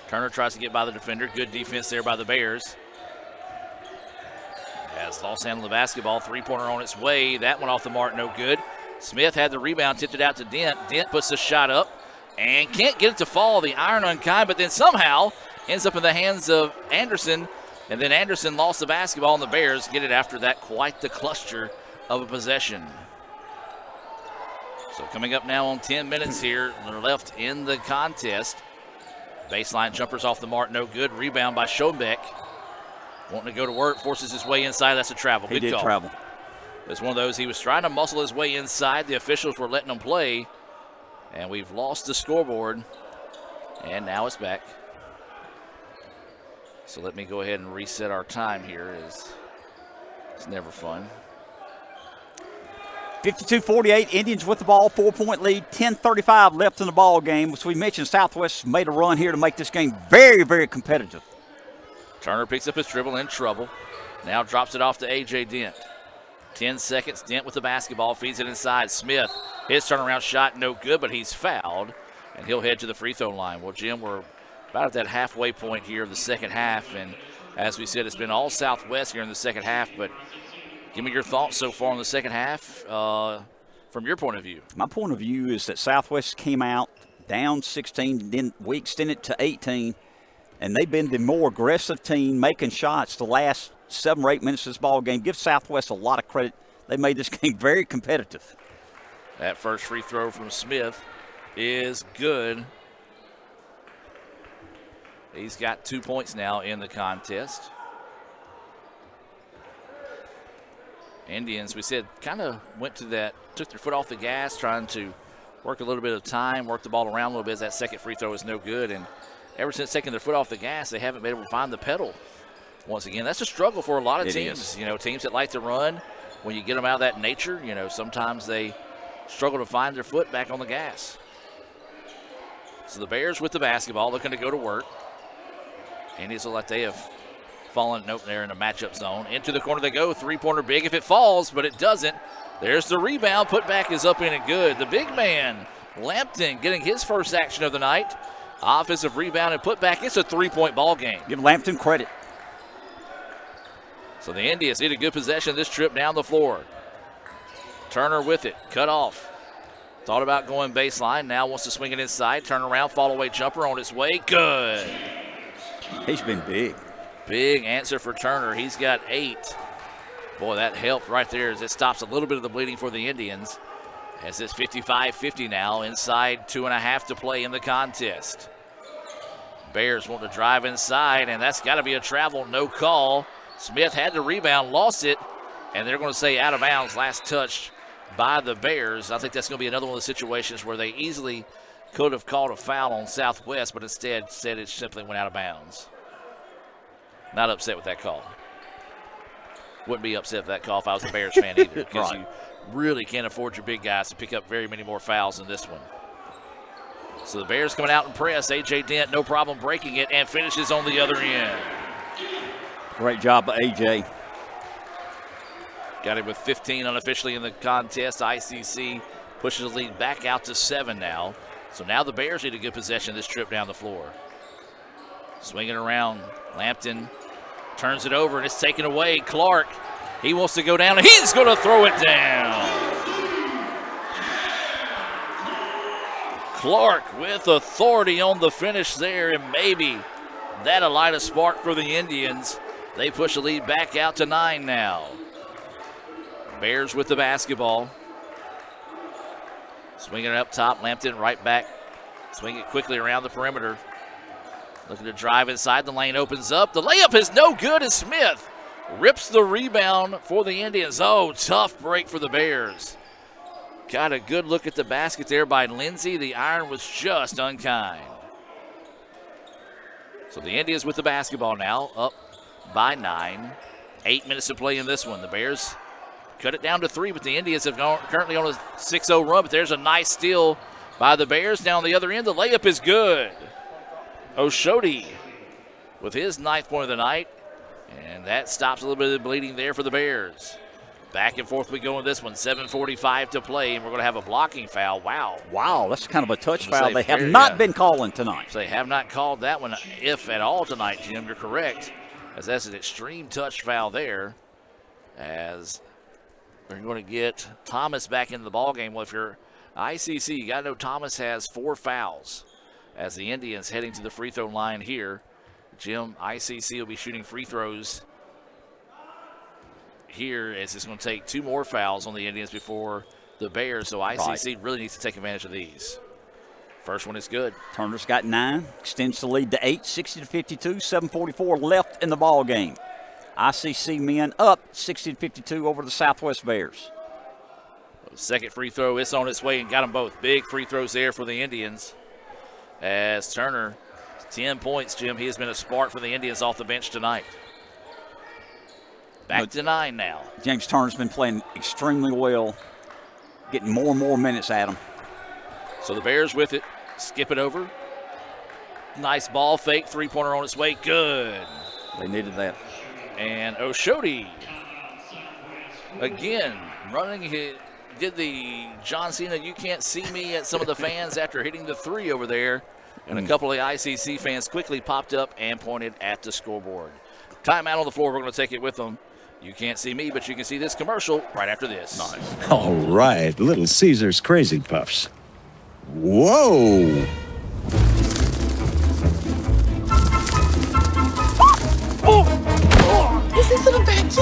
S15: Turner tries to get by the defender. Good defense there by the Bears. Diaz lost handle of the basketball. Three-pointer on its way. That one off the mark, no good. Smith had the rebound, tipped it out to Dent. Dent puts the shot up and can't get it to fall. The iron unkind, but then somehow ends up in the hands of Anderson. And then Anderson lost the basketball, and the Bears get it after that. Quite the cluster of a possession. So coming up now on 10 minutes here left in the contest. Baseline jumpers off the mark, no good. Rebound by Schoenbeck. Wanting to go to work, forces his way inside. That's a travel.
S16: He
S15: Good
S16: did
S15: call.
S16: travel.
S15: It's one of those, he was trying to muscle his way inside. The officials were letting him play. And we've lost the scoreboard. And now it's back. So let me go ahead and reset our time here. It's never fun.
S16: 52-48, Indians with the ball, 4-point lead, 10:35 left in the ball game. As we mentioned, Southwest made a run here to make this game very, very competitive.
S15: Turner picks up his dribble, in trouble. Now drops it off to A.J. Dent. 10 seconds, Dent with the basketball, feeds it inside. Smith, his turnaround shot, no good, but he's fouled, and he'll head to the free throw line. Well, Jim, we're about at that halfway point here of the second half, and as we said, it's been all Southwest here in the second half, but give me your thoughts so far in the second half from your point of view.
S16: My point of view is that Southwest came out down 16, then we extended it to 18, and they've been the more aggressive team making shots the last 7 or 8 minutes of this ball game. Give Southwest a lot of credit. They made this game very competitive.
S15: That first free throw from Smith is good. He's got 2 points now in the contest. Indians, we said, kind of went to that, took their foot off the gas, trying to work a little bit of time, work the ball around a little bit as that second free throw is no good. And ever since taking their foot off the gas, they haven't been able to find the pedal. Once again, that's a struggle for a lot of teams. You know, teams that like to run, when you get them out of that nature, you know, sometimes they struggle to find their foot back on the gas. So the Bears with the basketball, looking to go to work. Indians look like they have fallen, nope, they're in a matchup zone. Into the corner they go, three-pointer big if it falls, but it doesn't. There's the rebound, put back is up in and good. The big man, Lampton, getting his first action of the night. Offensive rebound and put back, it's a three-point ball game.
S16: Give Lampton credit.
S15: So the Indians need a good possession this trip down the floor. Turner with it, cut off. Thought about going baseline, now wants to swing it inside. Turn around, fall away jumper on its way, good.
S16: He's been big.
S15: Big answer for Turner. He's got 8. Boy, that helped right there as it stops a little bit of the bleeding for the Indians. As it's 55-50 now, inside 2.5 to play in the contest. Bears want to drive inside, and that's got to be a travel, no call. Smith had the rebound, lost it, and they're going to say out of bounds, last touch by the Bears. I think that's going to be another one of the situations where they easily could have called a foul on Southwest, but instead said it simply went out of bounds. Not upset with that call. Wouldn't be upset with that call if I was a Bears fan either, because you really can't afford your big guys to pick up very many more fouls than this one. So the Bears coming out and press. A.J. Dent, no problem breaking it, and finishes on the other end.
S16: Great job by A.J.
S15: Got him with 15 unofficially in the contest. ICC pushes the lead back out to 7 now. So now the Bears need a good possession this trip down the floor. Swinging around, Lampton turns it over, and it's taken away. Clark, he wants to go down, and he's going to throw it down. Clark with authority on the finish there, and maybe that'll light a spark for the Indians. They push the lead back out to 9 now. Bears with the basketball. Swinging it up top, Lampton right back. Swing it quickly around the perimeter. Looking to drive inside, the lane opens up. The layup is no good as Smith rips the rebound for the Indians. Oh, tough break for the Bears. Got a good look at the basket there by Lindsey. The iron was just unkind. So the Indians with the basketball now, up by 9. 8 minutes to play in this one. The Bears cut it down to 3, but the Indians have currently on a 6-0 run. But there's a nice steal by the Bears. Down the other end, the layup is good. Oshodi with his 9th point of the night, and that stops a little bit of the bleeding there for the Bears. Back and forth we go in this one. 7:45 to play, and we're going to have a blocking foul. Wow,
S16: that's kind of a touch foul they have not been calling tonight.
S15: So they have not called that one, if at all, tonight, Jim. You're correct, as that's an extreme touch foul there. as they're going to get Thomas back into the ballgame. Well, if you're ICC, you got to know Thomas has 4 fouls as the Indians heading to the free throw line here. Jim, ICC will be shooting free throws here as it's going to take 2 more fouls on the Indians before the Bears, so ICC really needs to take advantage of these. First one is good.
S16: Turner's got 9, extends the lead to 8, 60-52, 7:44 left in the ball game. ICC men up 60-52 over the Southwest Bears.
S15: Second free throw is on its way and got them both. Big free throws there for the Indians. As Turner, 10 points, Jim. He has been a spark for the Indians off the bench tonight. Back to 9 now.
S16: James Turner's been playing extremely well, getting more and more minutes at him.
S15: So the Bears with it. Skip it over. Nice ball fake. Three-pointer on its way. Good.
S16: They needed that.
S15: And Oshodi, again, running his, did the John Cena you can't see me at some of the fans after hitting the 3 over there. And a couple of the ICC fans quickly popped up and pointed at the scoreboard. Timeout on the floor. We're going to take it with them. You can't see me, but you can see this commercial right after this.
S10: Nice. All right, Little Caesars Crazy Puffs. Whoa!
S2: Oh! Is this little Becky?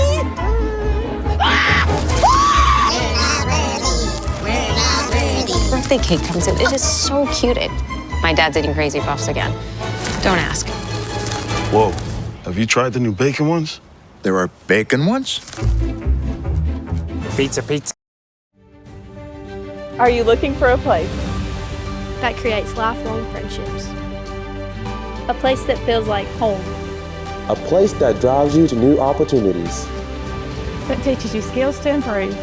S5: Birthday cake comes in. It is so cute. My dad's eating Crazy Puffs again. Don't ask.
S17: Whoa. Have you tried the new bacon ones?
S10: There are bacon ones?
S21: Pizza, pizza.
S11: Are you looking for a place
S2: that creates lifelong friendships? A place that feels like home.
S3: A place that drives you to new opportunities.
S11: that teaches you skills to improve.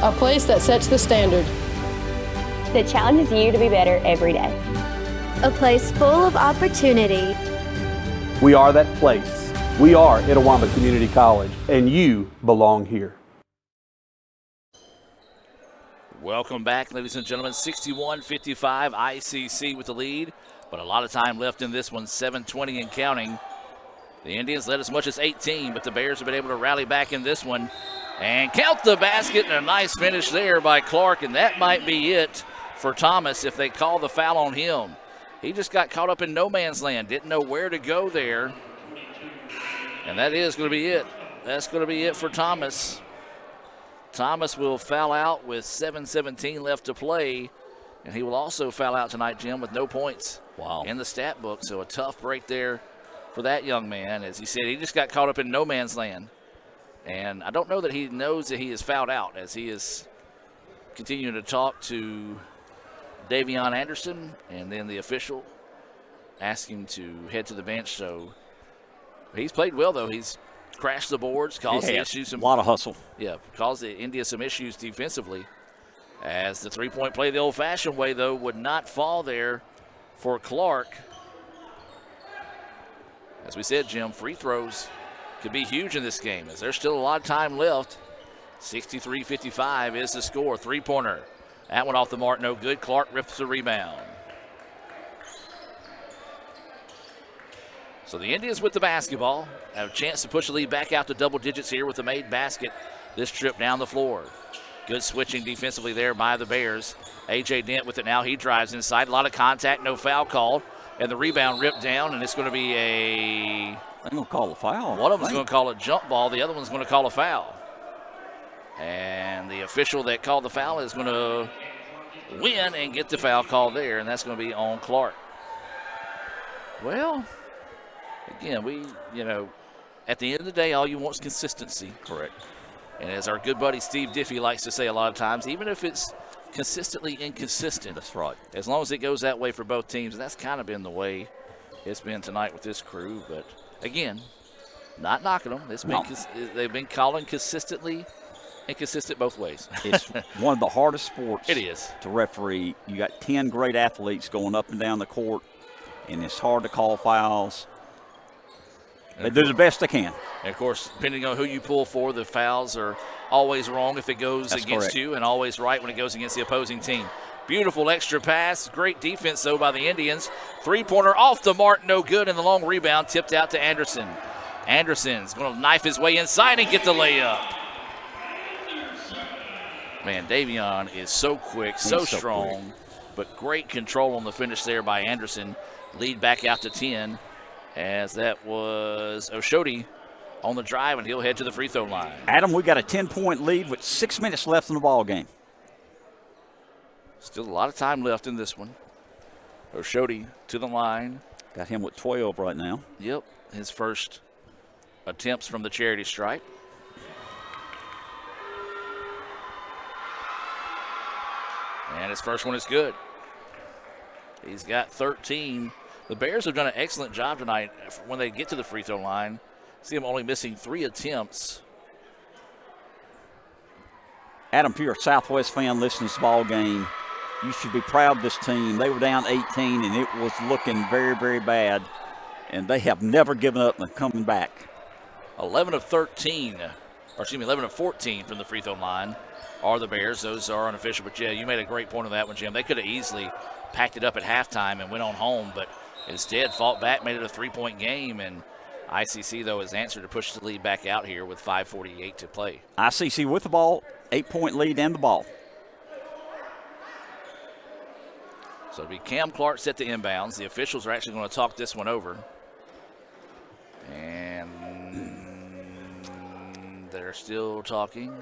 S2: A place that sets the standard.
S13: That challenges you to be better every day.
S22: A place full of opportunity.
S14: We are that place. We are Itawamba Community College, and you belong here.
S15: Welcome back, ladies and gentlemen. 61-55, ICC with the lead, but a lot of time left in this one, 7:20 and counting. The Indians led as much as 18, but the Bears have been able to rally back in this one and count the basket, and a nice finish there by Clark, and that might be it for Thomas if they call the foul on him. He just got caught up in no man's land, didn't know where to go there, and that is going to be it. That's going to be it for Thomas. Thomas will foul out with 7:17 left to play, and he will also foul out tonight, Jim, with no points in the stat book. So a tough break there for that young man. As he said, he just got caught up in no man's land. And I don't know that he knows that he is fouled out, as he is continuing to talk to Davion Anderson, and then the official asked him to head to the bench. So he's played well, though. He's crashed the boards, caused the issues.
S16: A lot of hustle.
S15: Yeah, caused the India some issues defensively. As the three-point play the old-fashioned way, though, would not fall there for Clark. As we said, Jim, free throws could be huge in this game, as there's still a lot of time left. 63-55 is the score. Three-pointer. That one off the mark, no good. Clark rips the rebound. So the Indians with the basketball have a chance to push the lead back out to double digits here with the made basket this trip down the floor. Good switching defensively there by the Bears. A.J. Dent with it now. He drives inside. A lot of contact, no foul called. And the rebound ripped down, and it's going to be a...
S16: They're going to call a foul.
S15: One of them's going to call a jump ball. The other one's going to call a foul. And the official that called the foul is going to win and get the foul call there, and that's going to be on Clark. Well, again, at the end of the day, all you want is consistency.
S16: Correct.
S15: And as our good buddy Steve Diffie likes to say a lot of times, even if it's consistently inconsistent.
S16: That's right.
S15: As long as it goes that way for both teams, and that's kind of been the way it's been tonight with this crew. But, again, not knocking them. They've been calling consistently inconsistent both ways.
S16: It's one of the hardest sports
S15: it is
S16: to referee. You got 10 great athletes going up and down the court, and it's hard to call fouls. They do the best they can.
S15: And, of course, depending on who you pull for, the fouls are always wrong if it goes against you, and always right when it goes against the opposing team. Beautiful extra pass. Great defense, though, by the Indians. Three-pointer off the mark, no good, and the long rebound tipped out to Anderson. Anderson's going to knife his way inside and get the layup. Man, Davion is so quick, so strong, but great control on the finish there by Anderson. Lead back out to 10, as that was Oshodi on the drive, and he'll head to the free throw line.
S16: Adam, we got a 10-point lead with 6 minutes left in the ball game.
S15: Still a lot of time left in this one. Oshodi to the line.
S16: Got him with 12 right now.
S15: Yep, his first attempts from the charity stripe. And his first one is good. He's got 13. The Bears have done an excellent job tonight when they get to the free throw line. See him only missing 3 attempts.
S16: Adam, if you're a Southwest fan listening to this ball game, you should be proud of this team. They were down 18, and it was looking very, very bad. And they have never given up and coming back.
S15: 11 of 14, or excuse me, 11 of 14 from the free throw line are the Bears. Those are unofficial. But, yeah, you made a great point on that one, Jim. They could have easily packed it up at halftime and went on home, but instead fought back, made it a 3-point game, and ICC, though, has answered to push the lead back out here with 5:48 to play.
S16: ICC with the ball, 8-point lead and the ball.
S15: So it'll be Cam Clark set to inbounds. The officials are actually going to talk this one over. And they're still talking.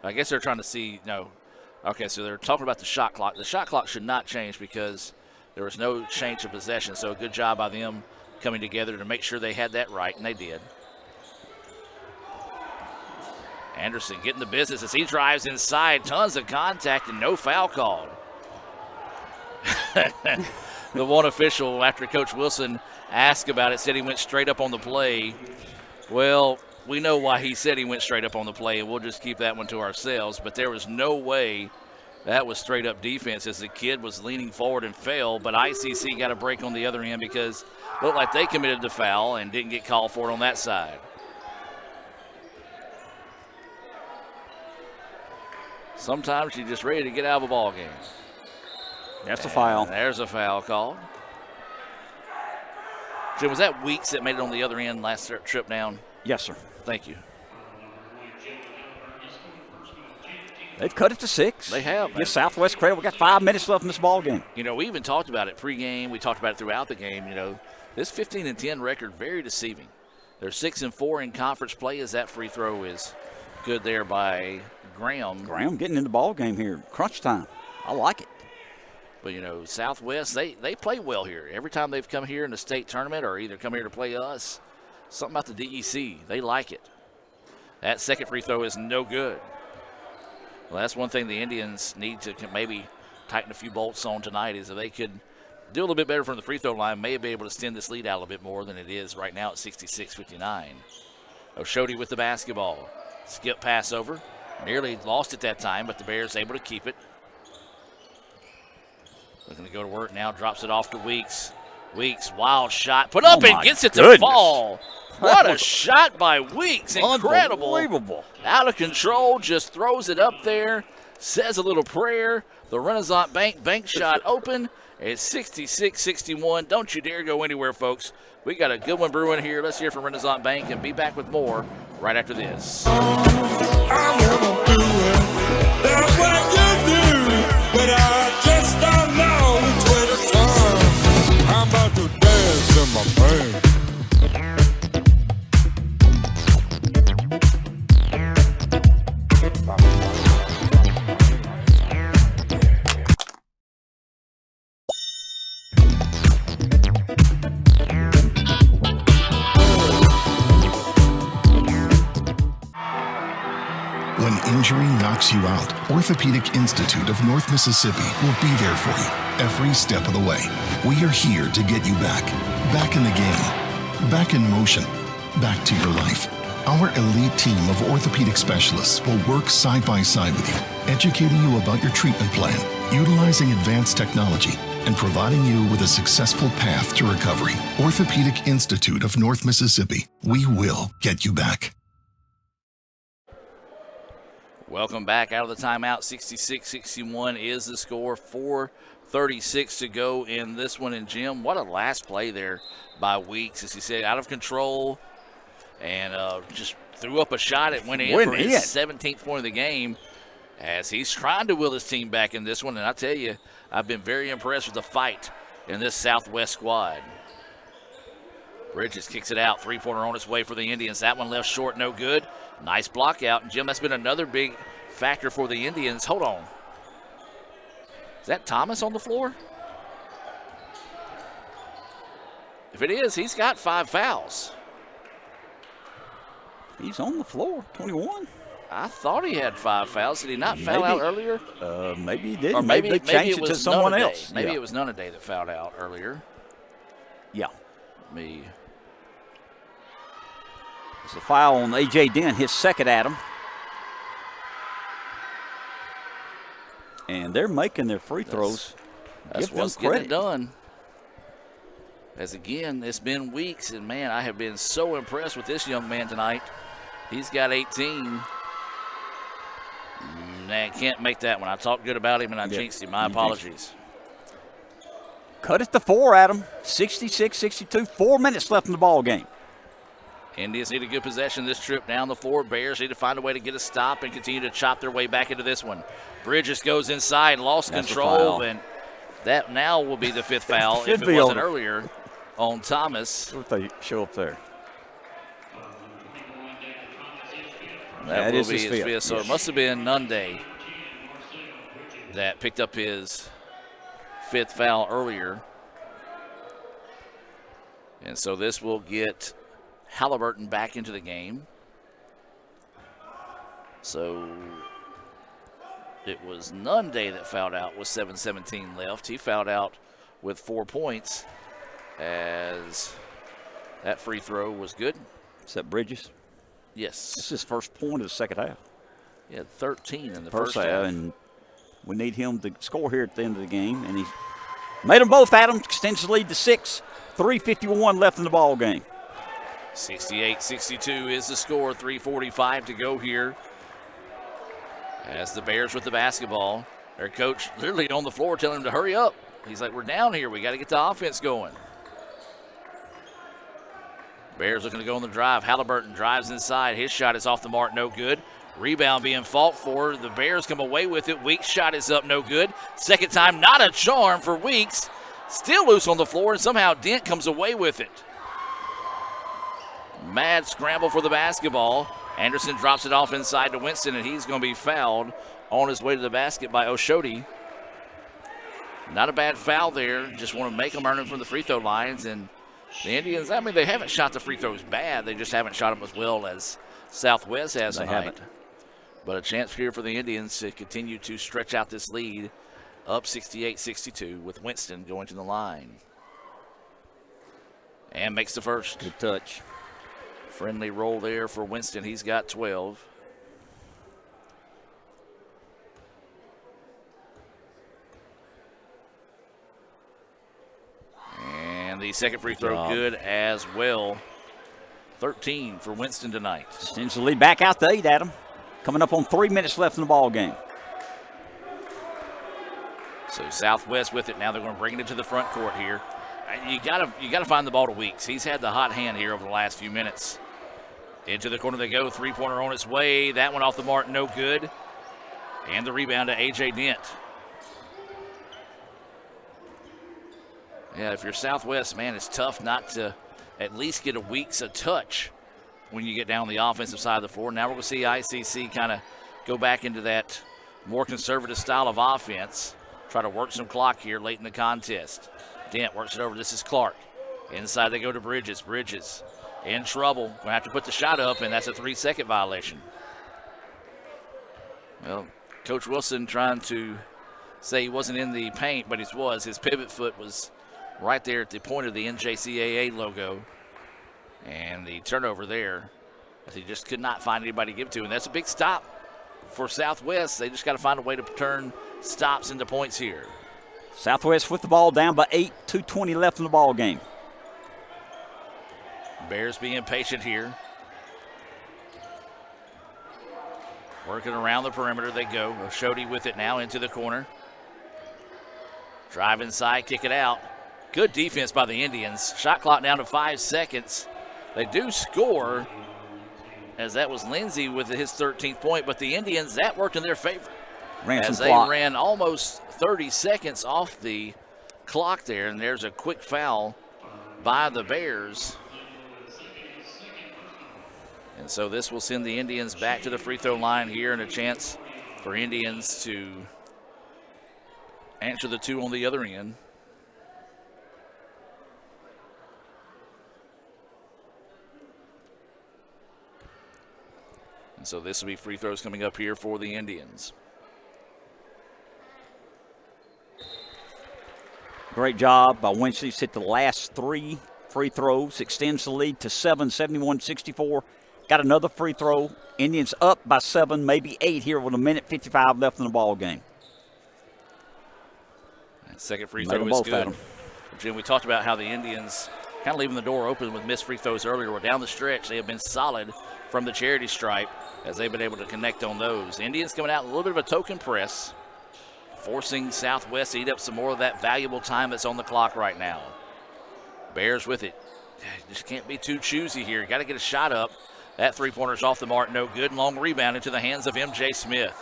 S15: I guess they're trying to see, no. Okay, so they're talking about the shot clock. The shot clock should not change because there was no change of possession. So a good job by them coming together to make sure they had that right, and they did. Anderson getting the business as he drives inside. Tons of contact and no foul called. The one official, after Coach Wilson asked about it, said he went straight up on the play. Well, we know why he said he went straight up on the play, and we'll just keep that one to ourselves. But there was no way that was straight up defense as the kid was leaning forward and fell. But ICC got a break on the other end because it looked like they committed the foul and didn't get called for it on that side. Sometimes you're just ready to get out of a ball game.
S16: That's a foul.
S15: There's a foul called. Jim, was that Weeks that made it on the other end last trip down?
S16: Yes, sir.
S15: Thank you.
S16: They've cut it to 6.
S15: They have.
S16: Give Southwest credit. We got 5 minutes left in this ball game.
S15: You know, we even talked about it pregame. We talked about it throughout the game. You know, this 15-10 record, very deceiving. They're 6-4 in conference play as that free throw is good there by Graham.
S16: Graham getting in the ball game here. Crunch time. I like it.
S15: But, you know, Southwest, they play well here. Every time they've come here in the state tournament or either come here to play us, something about the DEC, they like it. That second free throw is no good. Well, that's one thing the Indians need to maybe tighten a few bolts on tonight is if they could do a little bit better from the free throw line, may be able to extend this lead out a little bit more than it is right now at 66-59. Oshodi with the basketball. Skip pass over. Nearly lost it that time, but the Bears able to keep it. Looking to go to work now, drops it off to Weeks. Weeks, wild shot, put up and gets it to fall. What a shot by Weeks, incredible.
S16: Unbelievable.
S15: Out of control, just throws it up there, says a little prayer. The Renaissance bank shot open. It's 66-61. Don't you dare go anywhere, folks. We got a good one brewing here. Let's hear from Renaissance Bank and be back with more right after this.
S23: That's what you do, but I just don't know which way to turn. I'm about to dance in my pain.
S1: When injury knocks you out, Orthopedic Institute of North Mississippi will be there for you every step of the way. We are here to get you back in the game, back in motion, back to your life. Our elite team of orthopedic specialists will work side by side with you, educating you about your treatment plan, utilizing advanced technology, and providing you with a successful path to recovery. Orthopedic Institute of North Mississippi. We will get you back.
S15: Welcome back out of the timeout. 66-61 is the score. 4:36 to go in this one. And Jim, what a last play there by Weeks. As he said, out of control. and just threw up a shot that went in for his 17th point of the game, as he's trying to will his team back in this one. And I tell you, I've been very impressed with the fight in this Southwest squad. Bridges kicks it out. Three-pointer on its way for the Indians. That one left short, no good. Nice block out. And, Jim, that's been another big factor for the Indians. Hold on. Is that Thomas on the floor? If it is, he's got 5 fouls.
S16: He's on the floor, 21.
S15: I thought he had 5 fouls. Did he not foul out earlier?
S16: Maybe he did.
S15: Or maybe
S16: they changed it to someone else.
S15: Maybe it was Nunaday that fouled out earlier.
S16: Yeah.
S15: It's
S16: a foul on A.J. Dent, his second at him. And they're making their free throws.
S15: That's what's getting it done. As again, it's been weeks, and man, I have been so impressed with this young man tonight. He's got 18. Nah, can't make that one. I talked good about him and I jinxed him. My apologies.
S16: Cut it to 4, Adam. 66-62. 4 minutes left in the ball game.
S15: Indians need a good possession this trip down the floor. Bears need to find a way to get a stop and continue to chop their way back into this one. Bridges goes inside, lost control, and that now will be the 5th foul if it wasn't earlier on Thomas.
S16: What if they show up there?
S15: That will be his 5th. So it must have been Nunday that picked up his 5th foul earlier. And so this will get Halliburton back into the game. So it was Nunday that fouled out with 7:17 left. He fouled out with 4 points, as that free throw was good.
S16: Is that Bridges?
S15: Yes.
S16: This is his first point of the second half.
S15: He had 13 in the first half.
S16: And we need him to score here at the end of the game. And he's made them both, Adam. Extends the lead to 6. 3:51 left in the ball game.
S15: 68-62 is the score. 3:45 to go here. As the Bears with the basketball. Their coach literally on the floor telling him to hurry up. He's like, we're down here. We got to get the offense going. Bears looking to go on the drive. Halliburton drives inside. His shot is off the mark, no good. Rebound being fought for. The Bears come away with it. Weeks' shot is up, no good. Second time, not a charm for Weeks. Still loose on the floor, and somehow Dent comes away with it. Mad scramble for the basketball. Anderson drops it off inside to Winston, and he's going to be fouled on his way to the basket by Oshodi. Not a bad foul there. Just want to make them earn it from the free throw lines. And the Indians, I mean, they haven't shot the free throws bad. They just haven't shot them as well as Southwest has tonight. Haven't. But a chance here for the Indians to continue to stretch out this lead, up 68-62 with Winston going to the line. And makes the first.
S16: Good touch.
S15: Friendly roll there for Winston. He's got 12. And the second free throw good as well. 13 for Winston tonight.
S16: Extends the lead back out to 8, Adam. Coming up on 3 minutes left in the ball game.
S15: So Southwest with it. Now they're going to bring it into the front court here. You gotta find the ball to Weeks. He's had the hot hand here over the last few minutes. Into the corner they go. Three-pointer on its way. That one off the mark, no good. And the rebound to A.J. Dent. Yeah, if you're Southwest, man, it's tough not to at least get a Weeks a touch when you get down the offensive side of the floor. Now we're going to see ICC kind of go back into that more conservative style of offense. Try to work some clock here late in the contest. Dent works it over. This is Clark. Inside they go to Bridges. Bridges in trouble. Going to have to put the shot up, and that's a 3-second violation. Well, Coach Wilson trying to say he wasn't in the paint, but he was. His pivot foot was right there at the point of the NJCAA logo. And the turnover there, he just could not find anybody to give to. And that's a big stop for Southwest. They just got to find a way to turn stops into points here.
S16: Southwest with the ball down by 8, 2:20 left in the ball game.
S15: Bears being patient here. Working around the perimeter they go. Oshodi with it now into the corner. Drive inside, kick it out. Good defense by the Indians. Shot clock down to 5 seconds. They do score, as that was Lindsey with his 13th point. But the Indians, that worked in their favor.
S16: As
S15: they ran almost 30 seconds off the clock there, and there's a quick foul by the Bears. And so this will send the Indians back to the free throw line here, and a chance for Indians to answer the two on the other end. And so this will be free throws coming up here for the Indians.
S16: Great job by Winchell's. Hit the last 3 free throws, extends the lead to 7, 71-64. Got another free throw. Indians up by 7, maybe 8 here with 1:55 left in the ball game.
S15: That second free throw is good. Jim, we talked about how the Indians kind of leaving the door open with missed free throws earlier. We're down the stretch. They have been solid from the charity stripe as they've been able to connect on those. Indians coming out in a little bit of a token press, forcing Southwest to eat up some more of that valuable time that's on the clock right now. Bears with it. Just can't be too choosy here. Got to get a shot up. That three-pointer's off the mark, no good. Long rebound into the hands of M.J. Smith.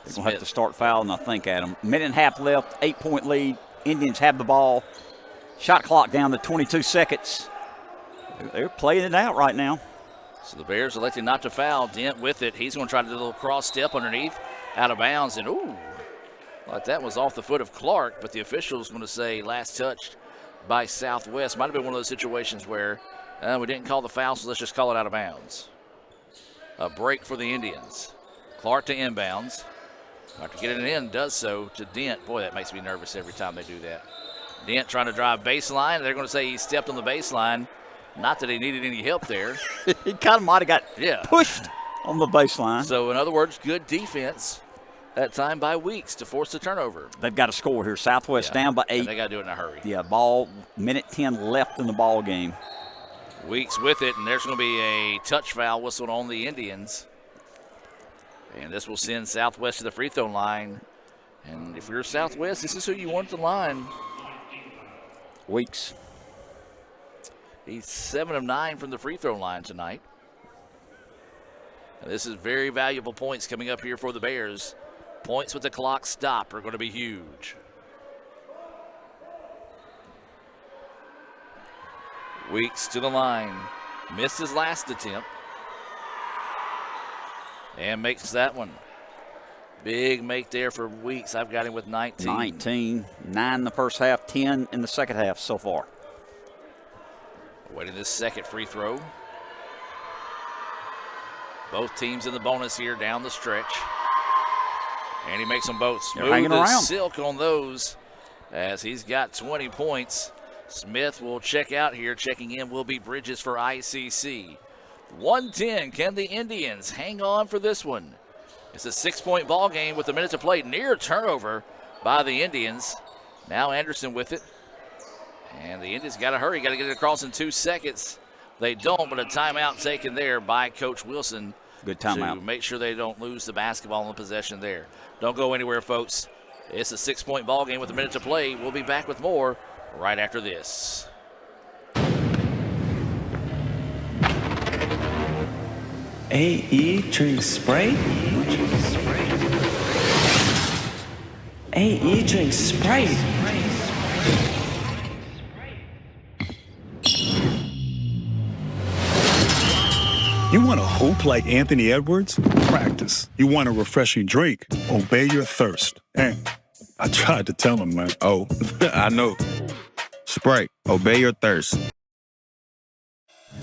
S16: They're going to have to start fouling, I think, Adam. Minute and a half left, 8-point lead. Indians have the ball. Shot clock down to 22 seconds. They're playing it out right now.
S15: So the Bears elected not to foul. Dent with it. He's going to try to do a little cross step underneath, out of bounds. And, ooh, like that was off the foot of Clark, but the official's going to say last touched by Southwest. Might have been one of those situations where we didn't call the foul, so let's just call it out of bounds. A break for the Indians. Clark to inbounds. After getting it in, does so to Dent. Boy, that makes me nervous every time they do that. Dent trying to drive baseline. They're going to say he stepped on the baseline. Not that he needed any help there.
S16: He kind of might have got pushed on the baseline.
S15: So, in other words, good defense that time by Weeks to force the turnover.
S16: They've got to score here. Southwest down by 8.
S15: And they got to do it in a hurry.
S16: Yeah, ball, minute 10 left in the ball game.
S15: Weeks with it, and there's going to be a touch foul whistled on the Indians. And this will send Southwest to the free throw line. And if you're Southwest, this is who you want at the line.
S16: Weeks.
S15: He's 7 of 9 from the free throw line tonight. And this is very valuable points coming up here for the Bears. Points with the clock stopped are going to be huge. Weeks to the line. Missed his last attempt. And makes that one. Big make there for Weeks. I've got him with 19.
S16: 19. 9 in the first half, 10 in the second half so far.
S15: Waiting this second free throw. Both teams in the bonus here down the stretch. And he makes them both smooth as silk on those as he's got 20 points. Smith will check out here. Checking in will be Bridges for ICC. 110. Can the Indians hang on for this one? It's a 6-point ball game with a minute to play. Near turnover by the Indians. Now Anderson with it. And the Indians got to hurry. Got to get it across in 2 seconds. They don't, but a timeout taken there by Coach Wilson.
S16: Good timeout.
S15: To make sure they don't lose the basketball in the possession there. Don't go anywhere, folks. It's a 6-point ball game with a minute to play. We'll be back with more right after this.
S8: AE drink spray? AE drink spray.
S17: You want a hoop like Anthony Edwards? Practice. You want a refreshing drink? Obey your thirst. And I tried to tell him, man.
S18: Oh, I know. Sprite, obey your thirst.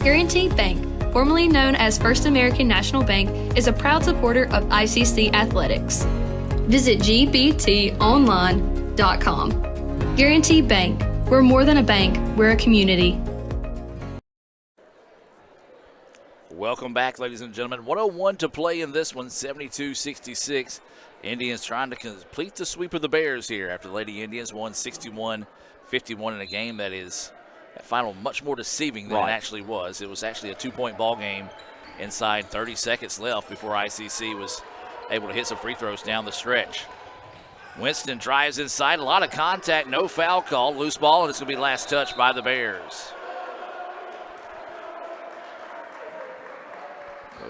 S4: Guaranty Bank, formerly known as First American National Bank, is a proud supporter of ICC Athletics. Visit gbtonline.com. Guaranty Bank, we're more than a bank, we're a community.
S15: Welcome back, ladies and gentlemen. 101 to play in this one, 72-66. Indians trying to complete the sweep of the Bears here after the Lady Indians won 61-51 in a game that is that final much more deceiving than it actually was. It was actually a 2-point ball game inside 30 seconds left before ICC was able to hit some free throws down the stretch. Winston drives inside, a lot of contact, no foul call, loose ball, and it's going to be last touch by the Bears.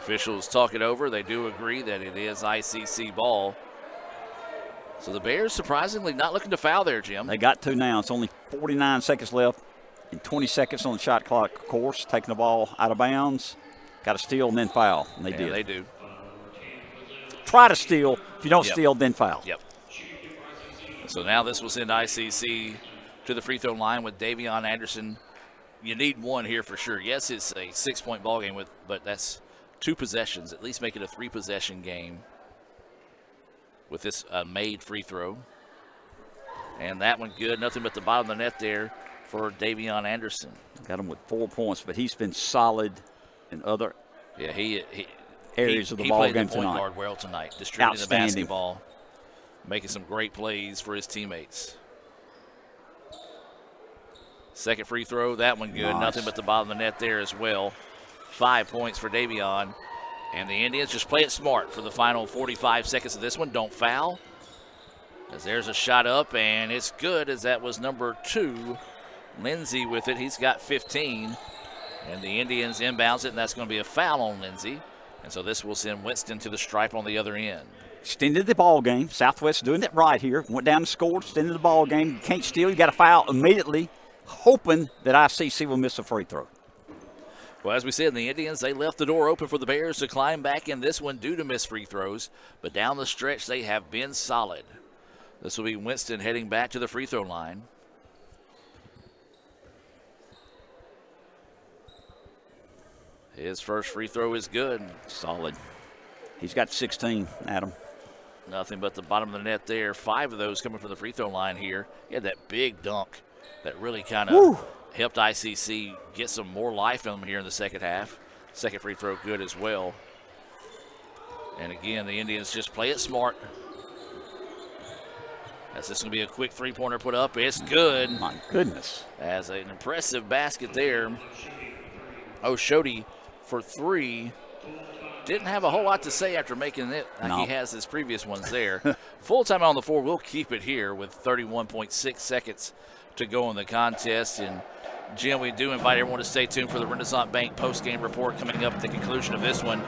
S15: Officials talk it over. They do agree that it is ICC ball. So the Bears surprisingly not looking to foul there, Jim.
S16: They got to now. It's only 49 seconds left and 20 seconds on the shot clock, of course. Taking the ball out of bounds. Got to steal and then foul. And they did.
S15: They do.
S16: Try to steal. If you don't steal, then foul.
S15: Yep. So now this will send ICC to the free throw line with Davion Anderson. You need one here for sure. Yes, it's a 6-point ball game, but that's 2 possessions. At least make it a 3-possession game with this made free throw. And that one good. Nothing but the bottom of the net there for Davion Anderson.
S16: Got him with 4 points, but he's been solid in other areas of the ball game tonight.
S15: He played the point guard well tonight, distributing the basketball, making some great plays for his teammates. Second free throw, that one good.
S16: Nice.
S15: Nothing but the bottom of the net there as well. 5 points for Davion. And the Indians just play it smart for the final 45 seconds of this one. Don't foul. As there's a shot up, and it's good, as that was number 2. Lindsey with it. He's got 15. And the Indians inbounds it, and that's going to be a foul on Lindsey. And so this will send Winston to the stripe on the other end.
S16: Extended the ball game. Southwest doing it right here. Went down and scored, extended the ball game. You can't steal. You got to foul immediately, hoping that ICC will miss a free throw.
S15: Well, as we said, the Indians, they left the door open for the Bears to climb back in this one due to missed free throws. But down the stretch, they have been solid. This will be Winston heading back to the free throw line. His first free throw is good.
S16: Solid. He's got 16, Adam.
S15: Nothing but the bottom of the net there. 5 of those coming from the free throw line here. He had that big dunk that really kind of helped ICC get some more life in them here in the second half. Second free throw good as well. And again, the Indians just play it smart. As this is going to be a quick three-pointer put up. It's good.
S16: My goodness.
S15: As an impressive basket there. Oshodi for 3. Didn't have a whole lot to say after making it like he has his previous ones there. Full time on the floor. We'll keep it here with 31.6 seconds to go in the contest. And Jim, we do invite everyone to stay tuned for the Renaissance Bank post-game report coming up at the conclusion of this one.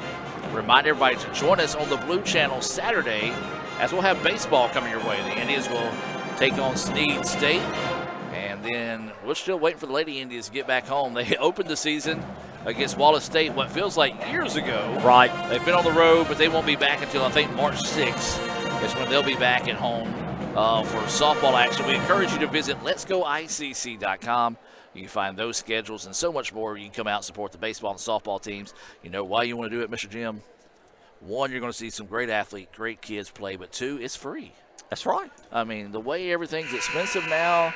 S15: Remind everybody to join us on the Blue Channel Saturday, as we'll have baseball coming your way. The Indians will take on Snead State. And then we're still waiting for the Lady Indians to get back home. They opened the season against Wallace State what feels like years ago.
S16: Right.
S15: They've been on the road, but they won't be back until, I think, March 6th is when they'll be back at home for softball action. We encourage you to visit letsgoicc.com. You can find those schedules and so much more. You can come out and support the baseball and softball teams. You know why you want to do it, Mr. Jim? 1, you're going to see some great athletes, great kids play, but 2, it's free.
S16: That's right.
S15: I mean, the way everything's expensive now,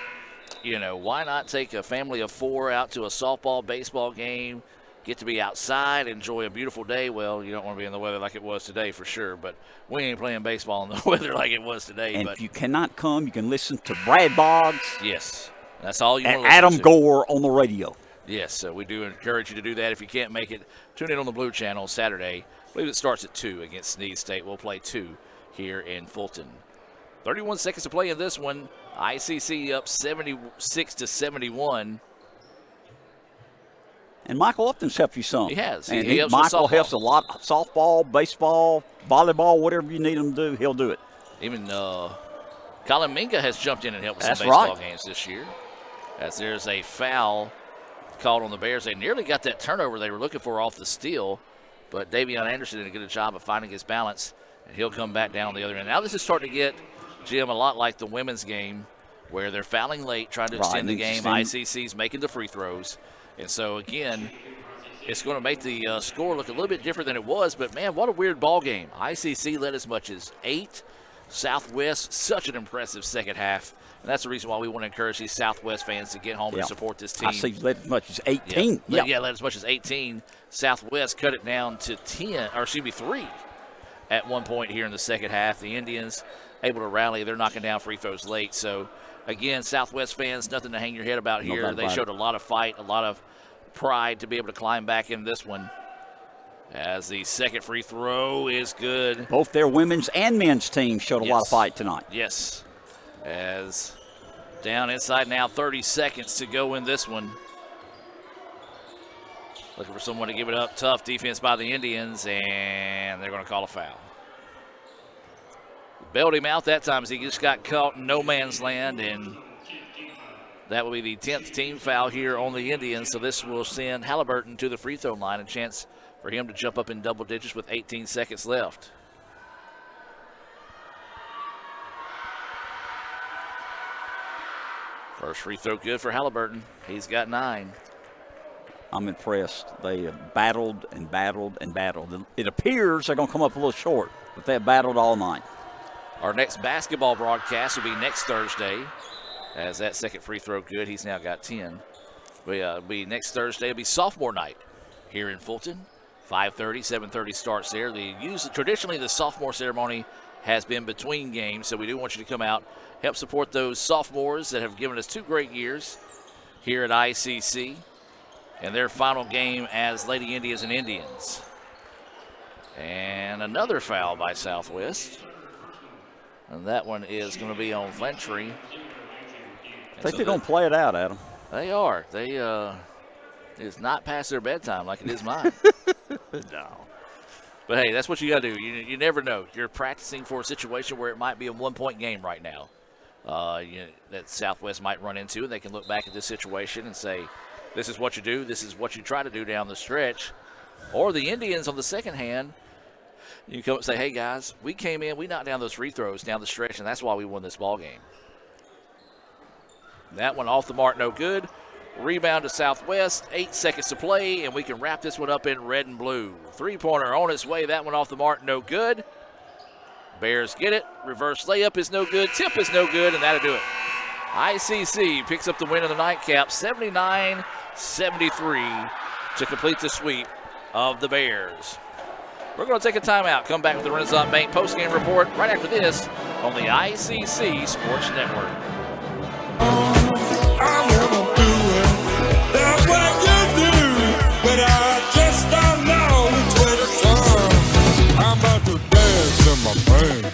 S15: you know, why not take a family of 4 out to a softball, baseball game, get to be outside, enjoy a beautiful day? Well, you don't want to be in the weather like it was today for sure, but we ain't playing baseball in the weather like it was today.
S16: And
S15: but
S16: if you cannot come, you can listen to Brad Boggs.
S15: Yes, that's all you
S16: and
S15: want to listen
S16: Adam
S15: to.
S16: Gore on the radio.
S15: Yes, so we do encourage you to do that. If you can't make it, tune in on the Blue Channel Saturday. I believe it starts at 2 against Snead State. We'll play 2 here in Fulton. 31 seconds to play in this one. ICC up 76-71.
S16: And Michael Upton's helped you some.
S15: He has.
S16: And
S15: he helps
S16: Michael
S15: with softball.
S16: helps a lot. Softball, baseball, volleyball, whatever you need him to do, he'll do it.
S15: Even Colin Minga has jumped in and helped with
S16: That's
S15: some baseball
S16: right.
S15: games this year. As there's a foul called on the Bears. They nearly got that turnover they were looking for off the steal, but Davion Anderson did a good job of finding his balance, and he'll come back down on the other end. Now this is starting to get, Jim, a lot like the women's game, where they're fouling late, trying to extend the game. ICC's making the free throws. And so, again, it's going to make the score look a little bit different than it was. But, man, what a weird ball game. ICC led as much as 8. Southwest, such an impressive second half. And that's the reason why we want to encourage these Southwest fans to get home and support this team.
S16: ICC led as much as 18.
S15: Yeah, led as much as 18. Southwest cut it down to 3 at one point here in the second half. The Indians able to rally. They're knocking down free throws late. So, again, Southwest fans, nothing to hang your head about here. They showed a lot of fight, a lot of pride to be able to climb back in this one. As the second free throw is good.
S16: Both their women's and men's teams showed a lot of fight tonight.
S15: Yes. As down inside now, 30 seconds to go in this one. Looking for someone to give it up. Tough defense by the Indians, and they're going to call a foul. Bailed him out that time as he just got caught in no man's land, and that will be the 10th team foul here on the Indians. So this will send Halliburton to the free throw line, a chance for him to jump up in double digits with 18 seconds left. First free throw good for Halliburton. He's got 9.
S16: I'm impressed. They have battled and battled and battled. It appears they're going to come up a little short, but they have battled all night.
S15: Our next basketball broadcast will be next Thursday. As that second free throw good, he's now got 10. It'll be next Thursday. It'll be sophomore night here in Fulton. 5:30, 7:30 starts there. Traditionally, the sophomore ceremony has been between games, so we do want you to come out, help support those sophomores that have given us 2 great years here at ICC. And their final game as Lady Indians and Indians. And another foul by Southwest. And that one is going to be on Flintry.
S16: I think they're going to play it out, Adam.
S15: They are. It's not past their bedtime like it is mine. No. But, hey, that's what you got to do. You never know. You're practicing for a situation where it might be a 1-point game right now that Southwest might run into, and they can look back at this situation and say, this is what you do. This is what you try to do down the stretch. Or the Indians, on the second hand, you come and say, hey, guys, we came in, we knocked down those free throws down the stretch, and that's why we won this ball game. That one off the mark, no good. Rebound to Southwest, 8 seconds to play, and we can wrap this one up in red and blue. 3-pointer on its way. That one off the mark, no good. Bears get it. Reverse layup is no good. Tip is no good, and that'll do it. ICC picks up the win in the nightcap, 79-73 to complete the sweep of the Bears. We're going to take a timeout. Come back with the Renaissance Bank postgame report right after this on the ICC Sports Network.
S23: That's what you do, but I just don't know which way to turn. I'm about to dance in my brain.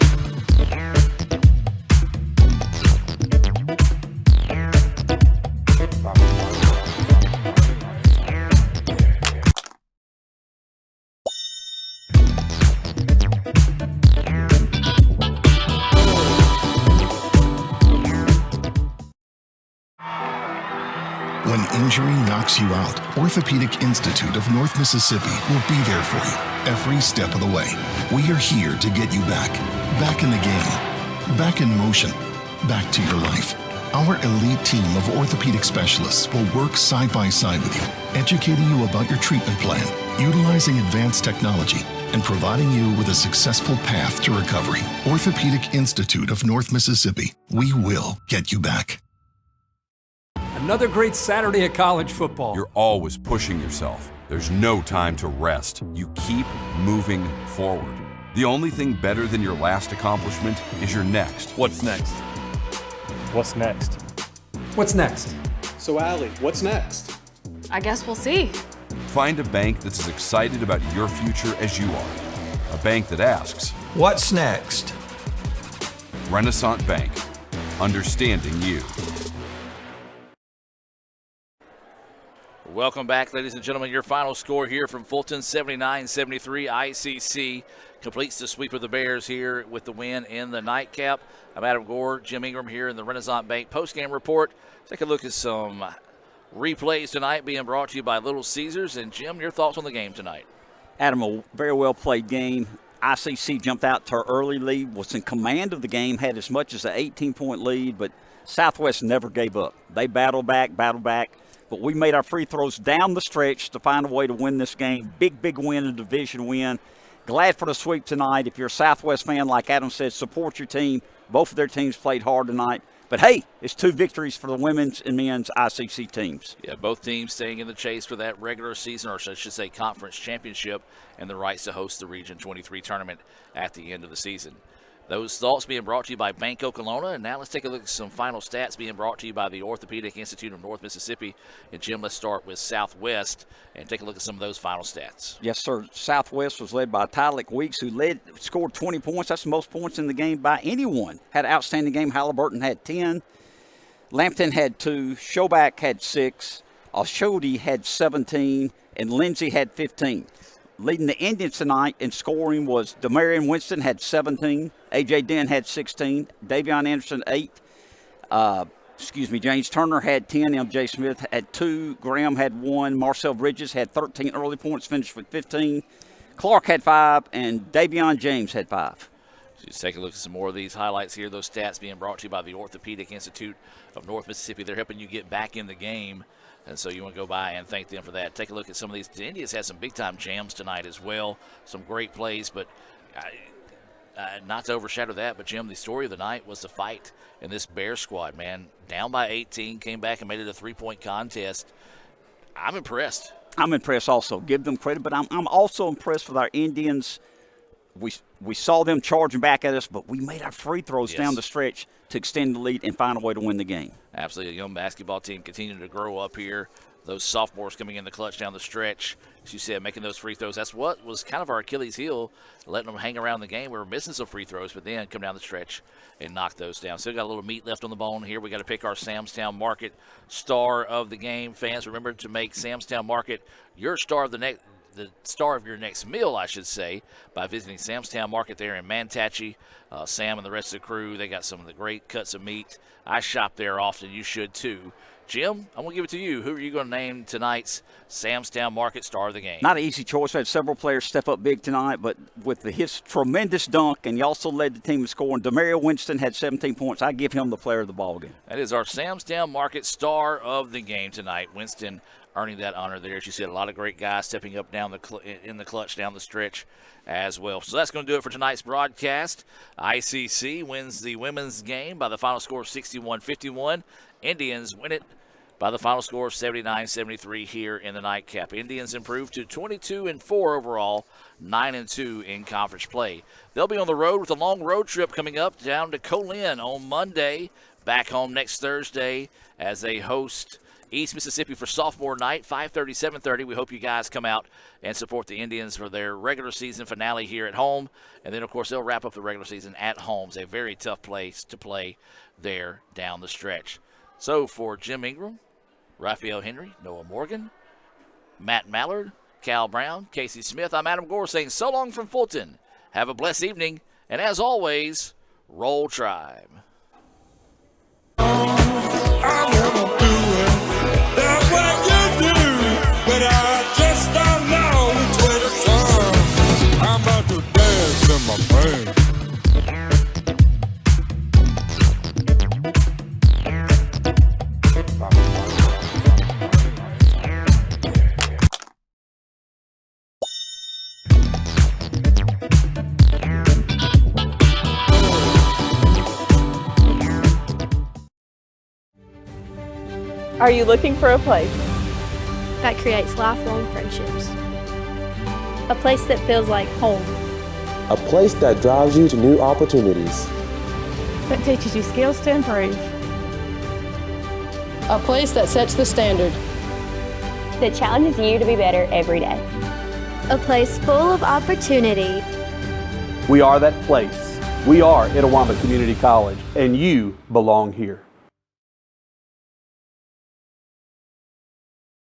S1: When injury knocks you out, Orthopedic Institute of North Mississippi will be there for you every step of the way. We are here to get you back in the game, back in motion, back to your life. Our elite team of orthopedic specialists will work side by side with you, educating you about your treatment plan, utilizing advanced technology, and providing you with a successful path to recovery. Orthopedic Institute of North Mississippi. We will get you back.
S19: Another great Saturday of college football.
S20: You're always pushing yourself. There's no time to rest. You keep moving forward. The only thing better than your last accomplishment is your next.
S21: What's next? What's next?
S19: What's next?
S6: So, Allie, what's next?
S2: I guess we'll see.
S20: Find a bank that's as excited about your future as you are. A bank that asks,
S7: what's next?
S20: Renaissance Bank. Understanding you.
S15: Welcome back, ladies and gentlemen. Your final score here from Fulton, 79-73. ICC completes the sweep of the Bears here with the win in the nightcap. I'm Adam Gore, Jim Ingram here in the Renaissance Bank postgame report. Take a look at some replays tonight being brought to you by Little Caesars. And, Jim, your thoughts on the game tonight?
S16: Adam, a very well-played game. ICC jumped out to an early lead, was in command of the game, had as much as an 18-point lead, but Southwest never gave up. They battled back. But we made our free throws down the stretch to find a way to win this game. Big win, a division win. Glad for the sweep tonight. If you're a Southwest fan, like Adam said, support your team. Both of their teams played hard tonight. But, hey, it's 2 victories for the women's and men's ICC teams.
S15: Yeah, both teams staying in the chase for that regular season, or I should say conference championship, and the rights to host the Region 23 tournament at the end of the season. Those thoughts being brought to you by Bank Okolona. And now let's take a look at some final stats being brought to you by the Orthopedic Institute of North Mississippi. And, Jim, let's start with Southwest and take a look at some of those final stats.
S16: Yes, sir. Southwest was led by Tylik Weeks, who scored 20 points. That's the most points in the game by anyone. Had an outstanding game. Halliburton had 10. Lampton had 2. Showback had 6. Oshodi had 17, and Lindsay had 15. Leading the Indians tonight in scoring was Demarion Winston had 17. A.J. Dent had 16. Davion Anderson, 8. James Turner had 10. M.J. Smith had 2. Graham had 1. Marcel Bridges had 13 early points, finished with 15. Clark had 5, and Davion James had 5.
S15: Just take a look at some more of these highlights here. Those stats being brought to you by the Orthopedic Institute of North Mississippi. They're helping you get back in the game, and so you want to go by and thank them for that. Take a look at some of these. The Indians had some big-time jams tonight as well. Some great plays, but not to overshadow that, but, Jim, the story of the night was the fight in this Bears squad, man. Down by 18, came back and made it a 3-point contest. I'm impressed.
S16: I'm impressed also. Give them credit, but I'm also impressed with our Indians. We saw them charging back at us, but we made our free throws down the stretch to extend the lead and find a way to win the game.
S15: Absolutely. A young basketball team continuing to grow up here. Those sophomores coming in the clutch down the stretch. As you said, making those free throws. That's what was kind of our Achilles heel, letting them hang around the game. We were missing some free throws, but then come down the stretch and knock those down. Still got a little meat left on the bone here. We got to pick our Samstown Market star of the game. Fans, remember to make Samstown Market your star of the star of your next meal, I should say, by visiting Samstown Market there in Mantachie. Sam and the rest of the crew, they got some of the great cuts of meat. I shop there often. You should too. Jim, I'm going to give it to you. Who are you going to name tonight's Samstown Market star of the game?
S16: Not an easy choice. We had several players step up big tonight, but with his tremendous dunk, and he also led the team in scoring. Demarion Winston had 17 points. I give him the player of the ball game.
S15: That is our Samstown Market star of the game tonight. Winston earning that honor there. As you said, a lot of great guys stepping up down in the clutch down the stretch as well. So that's going to do it for tonight's broadcast. ICC wins the women's game by the final score of 61-51. Indians win it by the final score of 79-73 here in the nightcap. Indians improved to 22-4 overall, 9-2 in conference play. They'll be on the road with a long road trip coming up down to Colin on Monday, back home next Thursday as they host East Mississippi for sophomore night, 5:30, 7:30. We hope you guys come out and support the Indians for their regular season finale here at home. And then, of course, they'll wrap up the regular season at home. It's a very tough place to play there down the stretch. So for Jim Ingram, Raphael Henry, Noah Morgan, Matt Mallard, Cal Brown, Casey Smith, I'm Adam Gore saying so long from Fulton. Have a blessed evening. And as always, Roll Tribe.
S23: That's what you do, but I just don't know which way to turn. I'm about to dance in my brain.
S11: Are you looking for a place
S22: that creates lifelong friendships?
S13: A place that feels like home.
S3: A place that drives you to new opportunities.
S11: that teaches you skills to improve?
S2: A place that sets the standard.
S13: That challenges you to be better every day.
S22: A place full of opportunity.
S14: We are that place. We are Itawamba Community College, and you belong here.